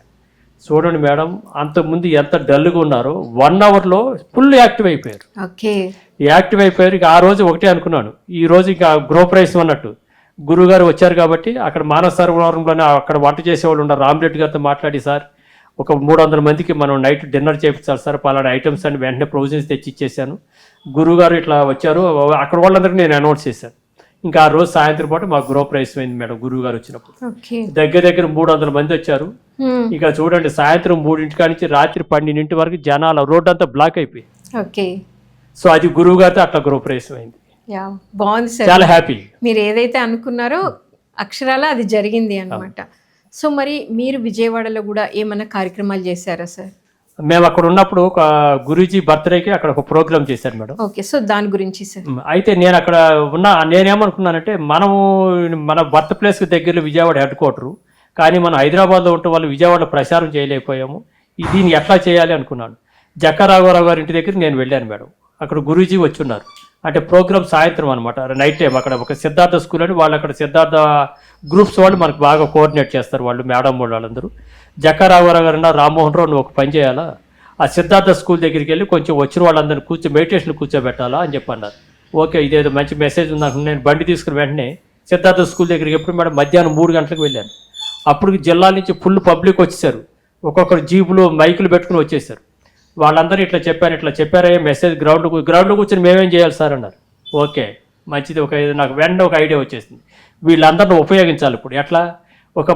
చూడండి మేడం, అంతకుముందు ఎంత డల్గా ఉన్నారో 1 అవర్లో ఫుల్ యాక్టివ్ అయిపోయారు. ఓకే. యాక్టివ్ అయిపోయారు. ఇక ఆ రోజు ఒకటే అనుకున్నాను, ఈ రోజు ఇక గృహప్రవేశం అన్నట్టు గురువుగారు వచ్చారు కాబట్టి అక్కడ మానస సరోవరంలోనే అక్కడ వంట చేసేవాళ్ళు ఉన్నారు. రామరెడ్డి గారితో మాట్లాడి, సార్ ఒక 300 మందికి మనం నైట్ డిన్నర్ చేయించాలి సార్, పలానా ఐటమ్స్ అని వెంటనే ప్రొవిజన్స్ తెచ్చి ఇచ్చేసాను. గురువుగారు ఇట్లా వచ్చారు, అక్కడ వాళ్ళందరికీ నేను అనౌన్స్ చేశాను. ఇంకా ఆ రోజు సాయంత్రం పాటు మాకు గృహప్రవేశం అయింది మేడం. గురువుగారు వచ్చినప్పుడు దగ్గర 300 మంది వచ్చారు. ఇక చూడండి, సాయంత్రం 3 నుంచి రాత్రి 12 వరకు జనాల రోడ్డు అంతా బ్లాక్ అయిపోయి. ఓకే. సో అది గురువుగారితో అట్లా గృహప్రవేశం అయింది. బాగుంది సార్, చాలా హ్యాపీ. మీరు ఏదైతే అనుకున్నారో అక్షరాల అది జరిగింది అన్నమాట. సో మరి మీరు విజయవాడలో కూడా ఏమైనా కార్యక్రమాలు చేశారా సార్? మేము అక్కడ ఉన్నప్పుడు ఒక గురూజీ బర్త్డేకి అక్కడ ఒక ప్రోగ్రామ్ చేశారు మేడం. ఓకే. సో దాని గురించి సార్. అయితే నేను అక్కడ నేనేమనుకున్నానంటే, మన బర్త్ ప్లేస్కి దగ్గరలో విజయవాడ హెడ్ క్వార్టరు, కానీ మనం హైదరాబాద్లో ఉండటం వల్ల విజయవాడలో ప్రచారం చేయలేకపోయాము. దీన్ని ఎట్లా చేయాలి అనుకున్నాను. జక్కా రాఘవరావు గారి ఇంటి దగ్గర నేను వెళ్ళాను మేడం. అక్కడ గురూజీ వచ్చి ఉన్నారు. అంటే ప్రోగ్రామ్ సాయంత్రం అనమాట, నైట్ టైం. అక్కడ ఒక సిద్ధార్థ స్కూల్ అని వాళ్ళు, అక్కడ సిద్ధార్థ గ్రూప్స్ వాళ్ళు మనకు బాగా కోఆర్డినేట్ చేస్తారు వాళ్ళు, మేడం వాళ్ళందరూ. జక్కా రాఘవరావు గారు అన్నారు, రామ్మోహన్ రావు నువ్వు ఒక పని చేయాలా, ఆ సిద్ధార్థ స్కూల్ దగ్గరికి వెళ్ళి కొంచెం వచ్చిన వాళ్ళందరినీ మెడిటేషన్ కూర్చోబెట్టాలా అని చెప్పి అన్నారు. ఓకే, ఇదేదో మంచి మెసేజ్ ఉందనుకుని నేను బండి తీసుకుని వెంటనే సిద్ధార్థ స్కూల్ దగ్గరికి ఎప్పుడు మేడం మధ్యాహ్నం 3 గంటలకు వెళ్ళాను. అప్పుడు జిల్లా నుంచి ఫుల్ పబ్లిక్ వచ్చేసారు. ఒక్కొక్కరు జీబులు మైకులు పెట్టుకుని వచ్చేసారు. వాళ్ళందరూ ఇట్లా చెప్పారే మెసేజ్ గ్రౌండ్లో కూర్చొని మేమేం చేయాలి సార్ అన్నారు. ఓకే మంచిది, నాకు వెంటనే ఒక ఐడియా వచ్చేసింది. వీళ్ళందరిని ఉపయోగించాలి. ఇప్పుడు ఎట్లా,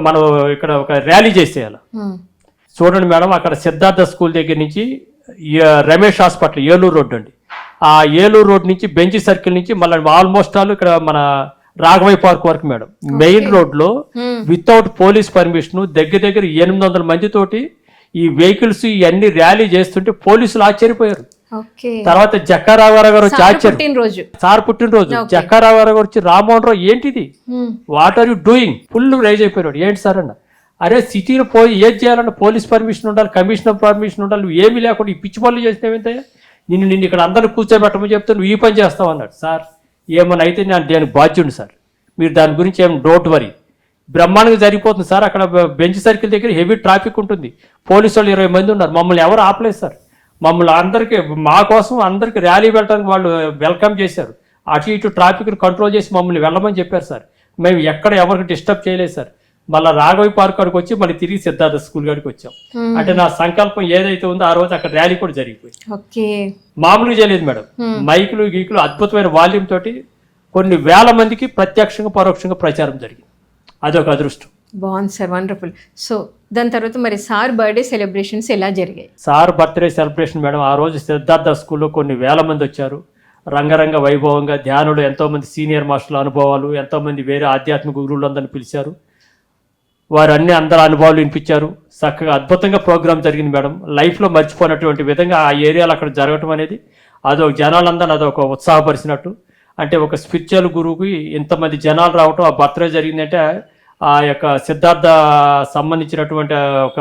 మనం ఇక్కడ ఒక ర్యాలీ చేసేయాలి. చూడండి మేడం, అక్కడ సిద్ధార్థ స్కూల్ దగ్గర నుంచి రమేష్ హాస్పిటల్ ఏలూరు రోడ్డు అండి, ఆ ఏలూరు రోడ్ నుంచి బెంచ్ సర్కిల్ నుంచి మళ్ళీ ఆల్మోస్ట్ ఆల్ ఇక్కడ మన రాఘవయ్య పార్క్ వరకు మేడం, మెయిన్ రోడ్లో వితౌట్ పోలీస్ పర్మిషన్ దగ్గర 800 మందితోటి ఈ వెహికల్స్ ఇవన్నీ ర్యాలీ చేస్తుంటే పోలీసులు ఆశ్చర్యపోయారు. తర్వాత జక్కా రాఘవరావు గారు వచ్చి సార్ పుట్టినరోజు జక్కా రాఘవరావు గారు వచ్చి, రామ్మోహన్ రావు ఏంటిది, what are you doing, full rise అయిపోయాడు. ఏంటి సార్ అన్న, అరే సిటీలో పోయి ఏం చేయాలన్నా పోలీస్ పర్మిషన్ ఉండాలి, కమిషనర్ పర్మిషన్ ఉండాలి, నువ్వు ఏమీ లేకుండా ఈ పిచ్చి పనులు చేసినావేంతయ్యా, నిన్ను ఇక్కడ అందరూ కూర్చోబెట్టమని చెప్తే నువ్వు ఈ పని చేస్తావు అన్నాడు. సార్ ఏమన్నా అయితే నేను దానికి బాధ్యుడు సార్, మీరు దాని గురించి ఏం డోంట్ వరీ, బ్రహ్మాండంగా జరిగిపోతుంది సార్. అక్కడ బెంచ్ సర్కిల్ దగ్గర హెవీ ట్రాఫిక్ ఉంటుంది, పోలీసు వాళ్ళు 20 మంది ఉన్నారు, మమ్మల్ని ఎవరు ఆపలేదు సార్. మమ్మల్ని అందరికీ, మా కోసం అందరికీ ర్యాలీ వెళ్ళడానికి వాళ్ళు వెల్కమ్ చేశారు. అటు ఇటు ట్రాఫిక్ని కంట్రోల్ చేసి మమ్మల్ని వెళ్ళమని చెప్పారు సార్. మేము ఎక్కడ ఎవరికి డిస్టర్బ్ చేయలేదు సార్. మళ్ళీ రాఘవయ్య పార్క్ కాడికి వచ్చి మళ్ళీ తిరిగి సిద్ధార్థ స్కూల్ కాడికి వచ్చాం. అంటే నా సంకల్పం ఏదైతే ఉందో ఆ రోజు అక్కడ ర్యాలీ కూడా జరిగిపోయింది. మామూలుగా చేయలేదు మేడం, మైకులు గీకులు అద్భుతమైన వాల్యూమ్ తోటి కొన్ని వేల మందికి ప్రత్యక్షంగా పరోక్షంగా ప్రచారం జరిగింది. అదొక అదృష్టం. బాగుంది సార్, వండర్ఫుల్. సో దాని తర్వాత మరి సార్ బర్త్డే సెలబ్రేషన్స్ ఎలా జరిగాయి? సార్ బర్త్డే సెలబ్రేషన్ మేడం, ఆ రోజు సిద్ధార్థ స్కూల్లో కొన్ని వేల మంది వచ్చారు. రంగరంగ వైభవంగా ధ్యానులు, ఎంతోమంది సీనియర్ మాస్టర్ల అనుభవాలు, ఎంతోమంది వేరే ఆధ్యాత్మిక గురువులు అందరిని పిలిచారు. వారు అందరి అనుభవాలు వినిపించారు. చక్కగా అద్భుతంగా ప్రోగ్రామ్ జరిగింది మేడం. లైఫ్లో మర్చిపోయినటువంటి విధంగా ఆ ఏరియాలో అక్కడ జరగటం అనేది అదొక జనాలందరినీ అదొక ఉత్సాహపరిచినట్టు. అంటే ఒక స్పిరిచువల్ గురువుకి ఇంతమంది జనాలు రావటం, ఆ బర్త్డే జరిగిందంటే ఆ యొక్క సిద్ధార్థ సంబంధించినటువంటి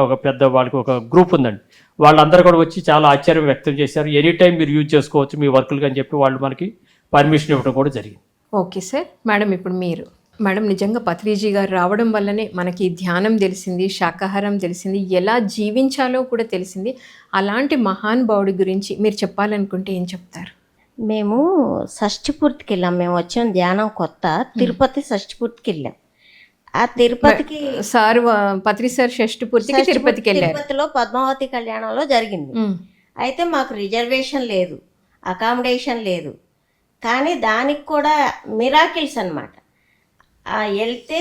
ఒక పెద్ద వాళ్ళకి ఒక గ్రూప్ ఉందండి, వాళ్ళందరూ కూడా వచ్చి చాలా ఆశ్చర్యం వ్యక్తం చేశారు. ఎనీ టైం మీరు యూజ్ చేసుకోవచ్చు మీ వర్కులు అని చెప్పి వాళ్ళు మనకి పర్మిషన్ ఇవ్వడం కూడా జరిగింది. Okay sir. మేడం ఇప్పుడు మీరు మేడం నిజంగా పత్రిజీ గారు రావడం వల్లనే మనకి ధ్యానం తెలిసింది, శాకాహారం తెలిసింది, ఎలా జీవించాలో కూడా తెలిసింది. అలాంటి మహానుభావుడి గురించి మీరు చెప్పాలనుకుంటే ఏం చెప్తారు? మేము షష్ఠిపూర్తికి వెళ్ళాం. మేము వచ్చాం ధ్యానం కొత్త, తిరుపతి షష్ఠిపూర్తికి వెళ్ళాం. ఆ తిరుపతికి సార్ పత్రి సార్ షష్ఠిపూర్తికి తిరుపతికి వెళ్ళారు. తిరుపతిలో పద్మావతి కళ్యాణంలో జరిగింది. అయితే మాకు రిజర్వేషన్ లేదు, అకామిడేషన్ లేదు, కానీ దానికి కూడా మిరాకిల్స్ అన్నమాట. వెళ్తే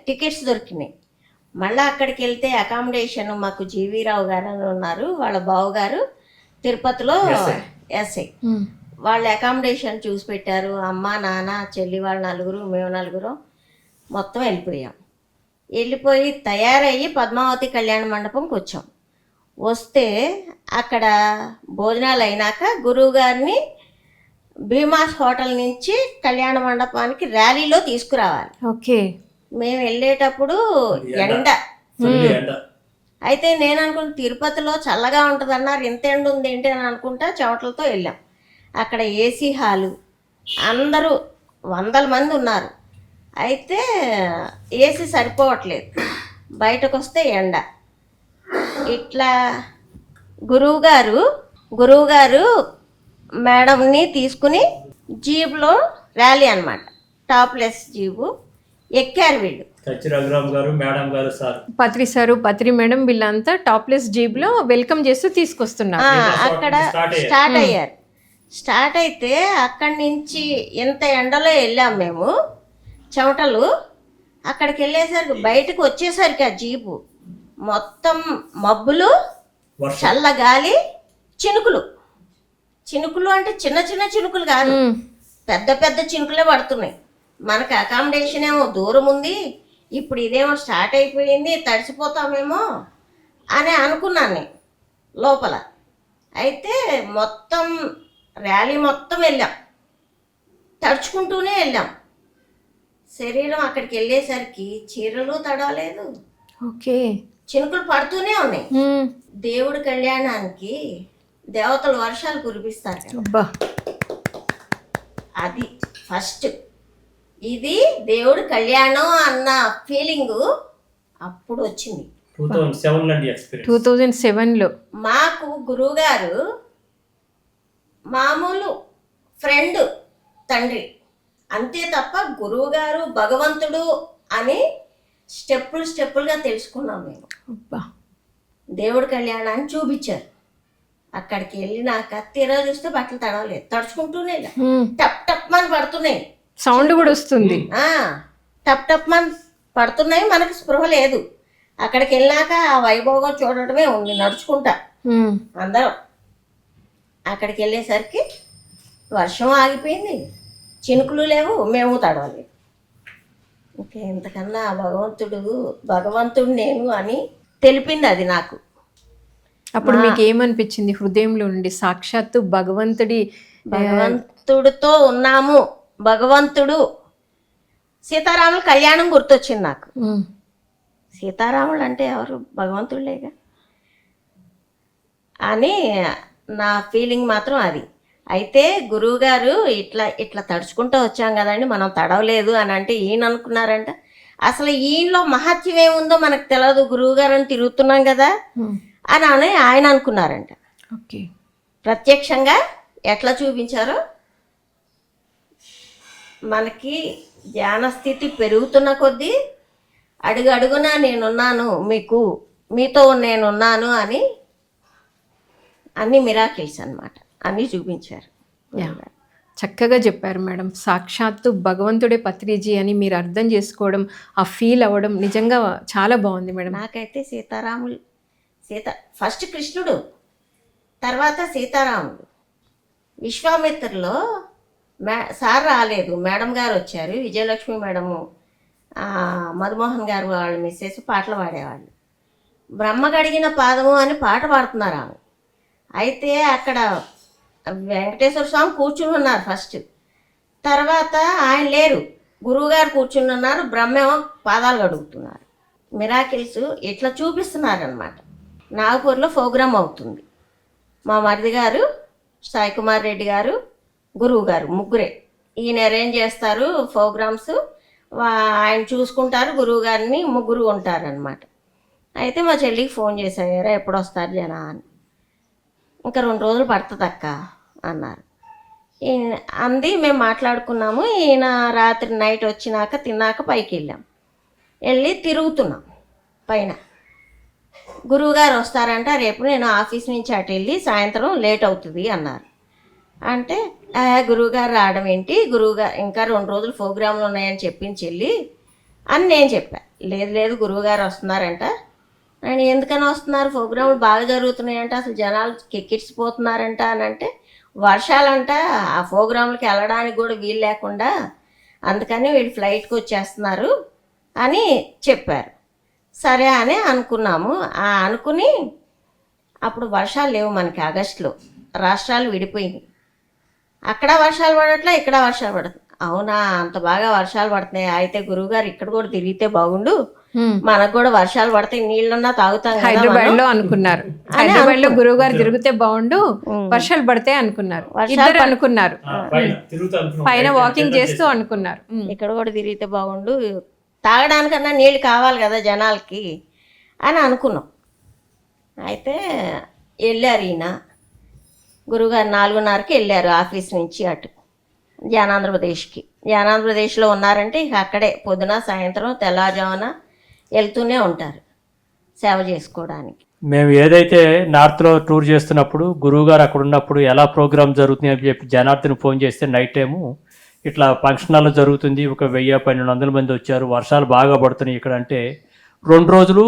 టికెట్స్ దొరికినాయి. మళ్ళీ అక్కడికి వెళ్తే అకామిడేషన్ మాకు జీవీరావు గారు అని ఉన్నారు, వాళ్ళ బావగారు తిరుపతిలో ఎస్ఐ, వాళ్ళ అకామిడేషన్ చూసి పెట్టారు. అమ్మ నాన్న చెల్లి వాళ్ళు 4, మేము 4 మొత్తం వెళ్ళిపోయి తయారయ్యి పద్మావతి కళ్యాణ మండపంకి వచ్చాం. వస్తే అక్కడ భోజనాలు అయినాక గురువు గారిని భీమాస్ హోటల్ నుంచి కళ్యాణ మండపానికి ర్యాలీలో తీసుకురావాలి. ఓకే. మేము వెళ్ళేటప్పుడు ఎండ. అయితే నేను అనుకున్న తిరుపతిలో చల్లగా ఉంటుంది అన్నారు, ఇంత ఎండ ఉంది ఏంటి అని అనుకుంటా చెమటలతో వెళ్ళాం. అక్కడ ఏసీ హాలు, అందరూ 100 మంది ఉన్నారు. అయితే ఏసీ సరిపోవట్లేదు, బయటకు వస్తే ఎండ. ఇట్లా గురువుగారు మేడంని తీసుకుని జీబ్లో ర్యాలీ అన్నమాట, టాప్లెస్ జీబు ఎక్కారు వీళ్ళు. పత్రి సారు, పత్రి మేడం వీళ్ళంతా టాప్లెస్ జీబ్ లో వెల్కమ్ చేస్తూ తీసుకొస్తున్నారు. అక్కడ స్టార్ట్ అయ్యారు. స్టార్ట్ అయితే అక్కడి నుంచి ఎంత ఎండలో వెళ్ళాం మేము, చెమటలు. అక్కడికి వెళ్ళేసరికి బయటకు వచ్చేసరికి ఆ జీపు మొత్తం మబ్బులు, చల్లగాలి, చినుకులు అంటే చిన్న చిన్న చినుకులు కాదు, పెద్ద పెద్ద చినుకులే పడుతున్నాయి. మనకి అకామిడేషన్ ఏమో దూరం ఉంది, ఇప్పుడు ఇదేమో స్టార్ట్ అయిపోయింది, తడిసిపోతామేమో అని అనుకున్నాను నేను లోపల. అయితే మొత్తం ర్యాలీ మొత్తం వెళ్ళాం, తడుచుకుంటూనే వెళ్ళాం. శరీరం అక్కడికి వెళ్ళేసరికి చీరలు తడవలేదు, ఓకే, చినుకులు పడుతూనే ఉన్నాయి. దేవుడి కళ్యాణానికి దేవతలు వర్షాలు కురిపిస్తారు కదా, అబ్బా. అది ఫస్ట్. ఇది దేవుడి కళ్యాణం అన్న ఫీలింగు అప్పుడు వచ్చింది. 2007 అండి ఎక్స్పీరియన్స్. 2007లో మాకు గురువుగారు మామూలు ఫ్రెండ్, తండ్రి, అంతే తప్ప గురువుగారు భగవంతుడు అని స్టెప్పులుగా తెలుసుకున్నాం మేము. అబ్బా. దేవుడి కళ్యాణాన్ని చూపించారు. అక్కడికి వెళ్ళినాక తీరా చూస్తే బట్టలు తడవలేదు, తడుచుకుంటూనే ఇలా టప్ టప్ మని పడుతున్నాయి, సౌండ్ కూడా వస్తుంది. టప్ టప్ మని పడుతున్నాయి, మనకు స్పృహ లేదు. అక్కడికి వెళ్ళాక ఆ వైభోగం చూడటమే ఉంది, నడుచుకుంటా అందరం. అక్కడికి వెళ్ళేసరికి వర్షం ఆగిపోయింది, చినుకులు లేవు, మేము తడవలేదు. ఇంకా ఇంతకన్నా భగవంతుడు నేను అని తెలిపింది అది నాకు. అప్పుడు మీకు ఏమనిపించింది హృదయంలో నుండి? సాక్షాత్తు భగవంతుడితో ఉన్నాము, భగవంతుడు. సీతారాముల కళ్యాణం గుర్తొచ్చింది నాకు. సీతారాములు అంటే ఎవరు? భగవంతుడులేగా అని నా ఫీలింగ్ మాత్రం అది. అయితే గురువుగారు ఇట్లా తడుచుకుంటూ వచ్చాం కదండి, మనం తడవలేదు అని అంటే ఈయన అనుకున్నారంట, అసలు ఈయనలో మహత్యం ఏముందో మనకు తెలియదు, గురువుగారు అని తిరుగుతున్నాం కదా అని ఆయన అనుకున్నారంట. ఓకే. ప్రత్యక్షంగా ఎట్లా చూపించారో మనకి ధ్యాన స్థితి పెరుగుతున్న కొద్దీ అడుగున నేనున్నాను, మీతో నేనున్నాను అని అన్ని మిరాకిల్స్ అన్నమాట, అన్నీ చూపించారు. చక్కగా చెప్పారు మేడం. సాక్షాత్తు భగవంతుడే పత్రిజీ అని మీరు అర్థం చేసుకోవడం, ఆ ఫీల్ అవ్వడం నిజంగా చాలా బాగుంది మేడం. నాకైతే ఫస్ట్ కృష్ణుడు, తర్వాత సీతారాముడు. విశ్వామిత్రలో సార్ రాలేదు, మేడం గారు వచ్చారు, విజయలక్ష్మి మేడము, మధుమోహన్ గారు వాళ్ళ మిస్సెస్ పాటలు పాడేవాళ్ళు. బ్రహ్మ గడిగిన పాదము అని పాట పాడుతున్నారు ఆమె. అయితే అక్కడ వెంకటేశ్వర స్వామి కూర్చుని ఉన్నారు ఫస్ట్, తర్వాత ఆయన లేరు, గురువుగారు కూర్చుని ఉన్నారు, బ్రహ్మేమో పాదాలు కడుగుతున్నారు. మిరాకిల్స్ ఇట్లా చూపిస్తున్నారనమాట. నాగపూర్లో ప్రోగ్రామ్ అవుతుంది. మా మరిది గారు, సాయి కుమార్ రెడ్డి గారు, గురువు గారు, ముగ్గురే. ఈయన అరేంజ్ చేస్తారు ప్రోగ్రామ్స్, ఆయన చూసుకుంటారు, గురువు గారిని ముగ్గురు ఉంటారనమాట. అయితే మా చెల్లికి ఫోన్ చేశారు, ఎప్పుడు వస్తారు జనా అని. ఇంకా 2 రోజులు పడుతుంది అక్క అన్నారు. అంది, మేము మాట్లాడుకున్నాము. ఈయన రాత్రి నైట్ వచ్చినాక తిన్నాక పైకి వెళ్ళి తిరుగుతున్నాం పైన. గురువుగారు వస్తారంట, రేపు నేను ఆఫీస్ నుంచి అటు వెళ్ళి సాయంత్రం లేట్ అవుతుంది అన్నారు. అంటే గురువుగారు రావడం ఏంటి, గురువుగారు ఇంకా 2 రోజులు ప్రోగ్రాంలు ఉన్నాయని చెప్పింది చెల్లి అని నేను చెప్పా. లేదు గురువుగారు వస్తున్నారంట. ఆయన ఎందుకని వస్తున్నారు, ప్రోగ్రాంలు బాగా జరుగుతున్నాయంట, అసలు జనాలు కెక్కిడిసిపోతున్నారంట అని అంటే, వర్షాలంట ఆ ప్రోగ్రాంలకి వెళ్ళడానికి కూడా వీలు లేకుండా, అందుకని వీళ్ళు ఫ్లైట్కి వచ్చేస్తున్నారు అని చెప్పారు. సరే అని అనుకున్నాము. అనుకుని అప్పుడు వర్షాలు లేవు మనకి, ఆగస్టులో రాష్ట్రాలు విడిపోయినాయి. అక్కడ వర్షాలు పడట్లా, ఇక్కడ వర్షాలు పడుతుంది. అవునా, అంత బాగా వర్షాలు పడుతున్నాయి, అయితే గురువుగారు ఇక్కడ కూడా తిరిగితే బాగుండు, మనకు కూడా వర్షాలు పడితే నీళ్ళన్నా తాగుతాం. హైదరాబాద్ లో అనుకున్నారు, హైదరాబాద్ లో గురువు గారు తిరిగితే బాగుండు, వర్షాలు పడితే అనుకున్నారు, ఇద్దరు అనుకున్నారు, పైన వాకింగ్ చేస్తూ అనుకున్నారు, ఇక్కడ కూడా తిరిగితే బాగుండు, తాగడానికన్నా నీళ్ళు కావాలి కదా జనాలకి అని అనుకున్నాం. అయితే వెళ్ళారు ఈయన, గురువుగారు 4:30కి వెళ్ళారు ఆఫీస్ నుంచి అటు జ్ఞానాంధ్రప్రదేశ్కి. జ్ఞానాంధ్రప్రదేశ్లో ఉన్నారంటే ఇక అక్కడే పొద్దున సాయంత్రం తెల్లవారుజామున వెళ్తూనే ఉంటారు సేవ చేసుకోవడానికి. మేము ఏదైతే నార్త్లో టూర్ చేస్తున్నప్పుడు గురువుగారు అక్కడ ఉన్నప్పుడు ఎలా ప్రోగ్రామ్ జరుగుతుంది అని చెప్పి జనార్దన్ ఫోన్ చేస్తే నైట్ టైము ఇట్లా ఫంక్షన్ హాల్లో జరుగుతుంది, ఒక 1000-1200 మంది వచ్చారు, వర్షాలు బాగా పడుతున్నాయి ఇక్కడ అంటే 2 రోజులు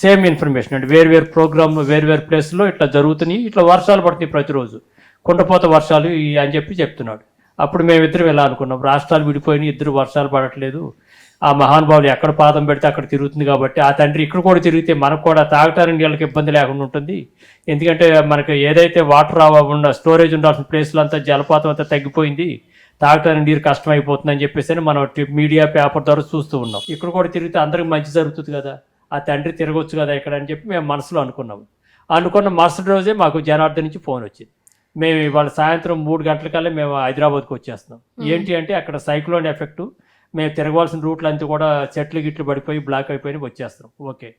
సేమ్ ఇన్ఫర్మేషన్ అంటే వేరు ప్రోగ్రామ్ వేరు ప్లేస్లో ఇట్లా జరుగుతున్నాయి, ఇట్లా వర్షాలు పడుతున్నాయి ప్రతిరోజు, కుండపోత వర్షాలు అని చెప్తున్నాడు. అప్పుడు మేమిద్దరం ఎలా అనుకున్నాం, రాష్ట్రాలు విడిపోయినాయి, ఇద్దరు వర్షాలు పడట్లేదు, ఆ మహానుభావులు ఎక్కడ పాదం పెడితే అక్కడ తిరుగుతుంది కాబట్టి ఆ తండ్రి ఇక్కడ కూడా తిరిగితే మనకు కూడా తాగటానికి నీళ్ళకి ఇబ్బంది లేకుండా ఉంటుంది. ఎందుకంటే మనకి ఏదైతే వాటర్ ఉన్న స్టోరేజ్ ఉండాల్సిన ప్లేస్లో అంతా జలపాతం అంతా తగ్గిపోయింది, తాగటానికి నీరు కష్టమైపోతుందని చెప్పేసి మనం మీడియా పేపర్ ద్వారా చూస్తూ ఉన్నాం. ఇక్కడ కూడా తిరిగితే అందరికి మంచి జరుగుతుంది కదా, ఆ తండ్రి తిరగొచ్చు కదా ఇక్కడ అని చెప్పి మేము మనసులో అనుకున్నాం. అనుకున్న మరుసటి రోజే మాకు జనార్దన్ నుంచి ఫోన్ వచ్చింది, మేము ఇవాళ సాయంత్రం 3 గంటలకల్లా మేము హైదరాబాద్కి వచ్చేస్తున్నాం. ఏంటి అంటే అక్కడ సైక్లోన్ ఎఫెక్ట్, మేము తిరగవలసిన రూట్లు అంతా కూడా చెట్లు గిట్లు పడిపోయి బ్లాక్ అయిపోయి వచ్చేస్తున్నాం. ఓకే,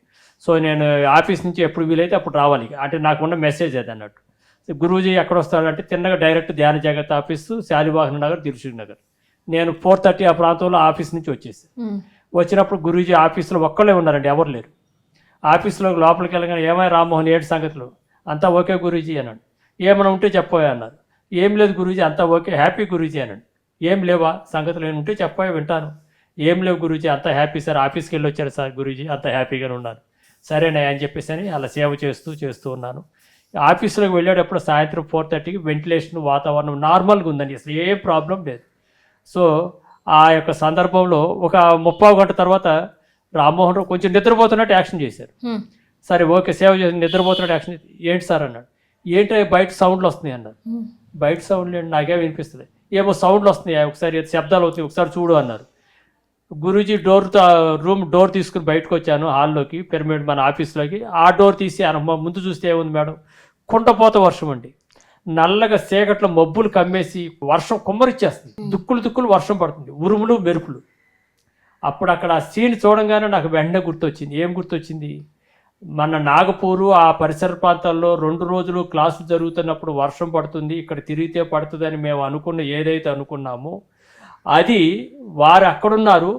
సో నేను ఆఫీస్ నుంచి ఎప్పుడు వీలైతే అప్పుడు రావాలి అంటే నాకున్న మెసేజ్ అది అన్నట్టు. గురూజీ ఎక్కడ వస్తాడంటే తిన్నగా డైరెక్ట్ ధ్యాన జగత్ ఆఫీసు శాలివాహన నగర్, దిల్సుఖ్ నగర్. నేను 4:30 ఆ ప్రాంతంలో ఆఫీస్ నుంచి వచ్చేసాను. వచ్చినప్పుడు గురూజీ ఆఫీసులో ఒక్కళ్ళే ఉన్నారండి, ఎవరు లేరు. ఆఫీసులో లోపలికి వెళ్ళగానే ఏమై రామ్మోహన్ ఏడు సంగతులు, అంతా ఓకే గురూజీ అన్నాడు. ఏమైనా ఉంటే చెప్పోయా అన్నారు. ఏం లేదు గురూజీ, అంతా ఓకే, హ్యాపీ గురూజీ అన్నాడు. ఏం లేవా సంగతులు, నేను ఉంటే చెప్పోయా వింటాను. ఏం లేవు గురూజీ, అంతా హ్యాపీ సార్, ఆఫీస్కి వెళ్ళి వచ్చారు సార్ గురూజీ, అంతా హ్యాపీగానే ఉన్నాను. సరేనా అని చెప్పేసి అని అలా సేవ చేస్తూ ఉన్నాను. ఆఫీసులోకి వెళ్ళేటప్పుడు సాయంత్రం 4:30కి వెంటిలేషన్ వాతావరణం నార్మల్గా ఉందండి, అసలు ఏ ప్రాబ్లం లేదు. సో ఆ యొక్క సందర్భంలో ఒక 30 గంట తర్వాత రామ్మోహన్ రావు కొంచెం నిద్రపోతున్నట్టు యాక్షన్ చేశారు. సరే ఓకే, సేవ చేసి నిద్రపోతున్నట్టు యాక్షన్, ఏంటి సార్ అన్నాడు. ఏంటో బయట సౌండ్లు వస్తున్నాయి అన్నారు. బయట సౌండ్లు ఏంటి, నాకే వినిపిస్తుంది. ఏమో సౌండ్లు వస్తున్నాయి, ఒకసారి శబ్దాలు అవుతాయి, ఒకసారి చూడు అన్నారు. గురూజీ రూమ్ డోర్ తీసుకుని బయటకు వచ్చాను హాల్లోకి, పిరమిడ్ మన ఆఫీస్లోకి. ఆ డోర్ తీసి ముందు చూస్తే ఏముంది మేడం, కుండపోత వర్షం అండి. నల్లగా చీకట్లో మబ్బులు కమ్మేసి వర్షం కుమ్మరిచ్చేస్తుంది, దుక్కులు వర్షం పడుతుంది, ఉరుములు మెరుపులు. అప్పుడు అక్కడ ఆ సీన్ చూడంగానే నాకు వెంటనే గుర్తొచ్చింది. ఏం గుర్తొచ్చింది, మన నాగపూరు ఆ పరిసర ప్రాంతాల్లో 2 రోజులు క్లాసులు జరుగుతున్నప్పుడు వర్షం పడుతుంది, ఇక్కడ తిరిగితే పడుతుందని మేము ఏదైతే అనుకున్నామో అది వారు అక్కడున్నారు,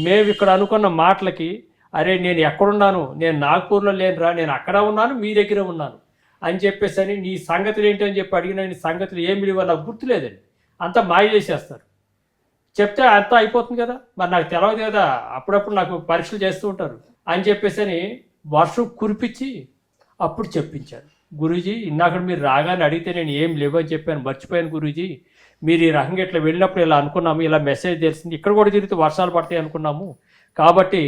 మేము ఇక్కడ అనుకున్న మాటలకి అరే నేను ఎక్కడున్నాను, నేను నాగపూర్లో లేనురా, నేను అక్కడ ఉన్నాను, మీ దగ్గర ఉన్నాను అని చెప్పేసి అని నీ సంగతులు ఏంటి అని చెప్పి అడిగిన నీ సంగతులు ఏమి లేవో నాకు గుర్తులేదండి, అంతా మాయ చేసేస్తారు. చెప్తే అంతా అయిపోతుంది కదా, మరి నాకు తెలియదు కదా, అప్పుడప్పుడు నాకు పరీక్షలు చేస్తూ ఉంటారు అని చెప్పేసి అని వర్షం కురిపించి అప్పుడు చెప్పించారు. గురూజీ ఇందాక మీరు రాగానే అడిగితే నేను ఏం లేవు అని చెప్పాను, మర్చిపోయాను గురూజీ, మీరు ఈ రకంగా ఇట్లా వెళ్ళినప్పుడు ఇలా అనుకున్నాము, ఇలా మెసేజ్ తెలిసింది, ఇక్కడ కూడా తిరిగితే వర్షాలు పడతాయి అనుకున్నాము, కాబట్టి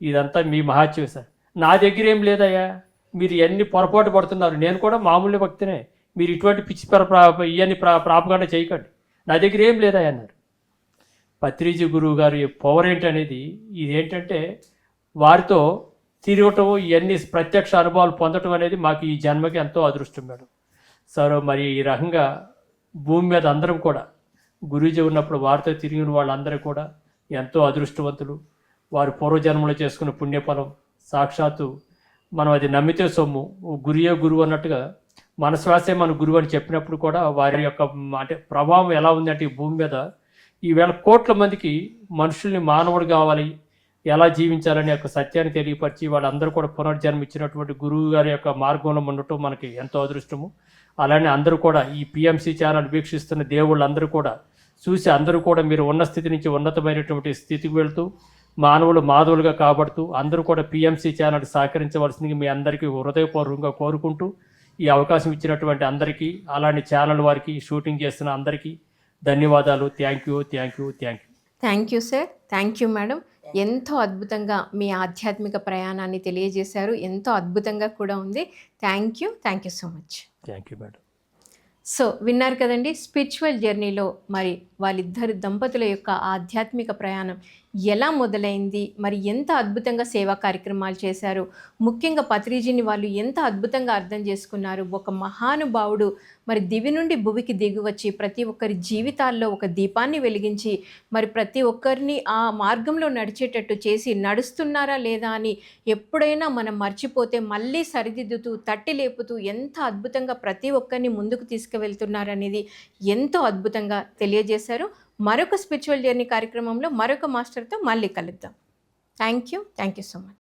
ఇదంతా మీ మహాత్యం సార్. నా దగ్గర ఏం లేదయ్యా, మీరు ఎన్ని పొరపాటు పడుతున్నారు, నేను కూడా మామూలు భక్తినే, మీరు ఇటువంటి పిచ్చి ఇవన్నీ ప్రాపగాండ చేయకండి, నా దగ్గర ఏం లేదయ్యా అన్నారు. పత్రిజీ గురువు గారి పవర్ ఏంటనేది ఇదేంటంటే వారితో తిరగటం, ఇవన్నీ ప్రత్యక్ష అనుభవాలు పొందటం అనేది మాకు ఈ జన్మకి ఎంతో అదృష్టం మేడం. సరే మరి ఈ రకంగా భూమి మీద అందరం కూడా గురూజీ ఉన్నప్పుడు వారితో తిరిగిన వాళ్ళందరూ కూడా ఎంతో అదృష్టవంతులు. వారు పూర్వజన్మలో చేసుకున్న పుణ్యఫలం సాక్షాత్తు మనం అది నమ్మితే సొమ్ము, గురియే గురువు అన్నట్టుగా మన శ్వాసే మన గురువు అని చెప్పినప్పుడు కూడా వారి యొక్క అంటే ప్రభావం ఎలా ఉందంటే ఈ భూమి మీద ఈవేళ కోట్ల మందికి మనుషుల్ని మానవుడు కావాలి, ఎలా జీవించాలనే యొక్క సత్యాన్ని తెలియపరిచి వాళ్ళందరూ కూడా పునర్జన్మ ఇచ్చినటువంటి గురువు గారి యొక్క మార్గంలో ఉండటం మనకి ఎంతో అదృష్టము. అలానే అందరూ కూడా ఈ పిఎంసి ఛానల్ వీక్షిస్తున్న దేవుళ్ళందరూ కూడా చూసి అందరూ కూడా మీరు ఉన్న స్థితి నుంచి ఉన్నతమైనటువంటి స్థితికి వెళ్తూ మానవులు మాధవులుగా కాబడుతూ అందరూ కూడా పిఎంసి ఛానల్ సహకరించవలసింది మీ అందరికీ హృదయపూర్వకంగా కోరుకుంటూ ఈ అవకాశం ఇచ్చినటువంటి అందరికీ అలాంటి ఛానల్ వారికి షూటింగ్ చేస్తున్న అందరికీ ధన్యవాదాలు. Thank you sir, thank you madam. ఎంతో అద్భుతంగా మీ ఆధ్యాత్మిక ప్రయాణాన్ని తెలియజేశారు, ఎంతో అద్భుతంగా కూడా ఉంది. Thank you so much. Thank you madam. So విన్నారు కదండి, స్పిరిచువల్ జర్నీలో మరి వాళ్ళిద్దరు దంపతుల యొక్క ఆధ్యాత్మిక ప్రయాణం ఎలా మొదలైంది, మరి ఎంత అద్భుతంగా సేవా కార్యక్రమాలు చేశారు, ముఖ్యంగా పత్రిజీని వాళ్ళు ఎంత అద్భుతంగా అర్థం చేసుకున్నారు. ఒక మహానుభావుడు మరి దివి నుండి భువికి దిగి వచ్చి ప్రతి ఒక్కరి జీవితాల్లో ఒక దీపాన్ని వెలిగించి మరి ప్రతి ఒక్కరిని ఆ మార్గంలో నడిచేటట్టు చేసి నడుస్తున్నారా లేదా అని ఎప్పుడైనా మనం మర్చిపోతే మళ్ళీ సరిదిద్దుతూ తట్టి లేపుతూ ఎంత అద్భుతంగా ప్రతి ఒక్కరిని ముందుకు తీసుకువెళ్తున్నారనేది ఎంతో అద్భుతంగా తెలియజేశారు. మరొక స్పిరిచువల్ జర్నీ కార్యక్రమంలో మరొక మాస్టర్తో మళ్ళీ కలుద్దాం. Thank you so much.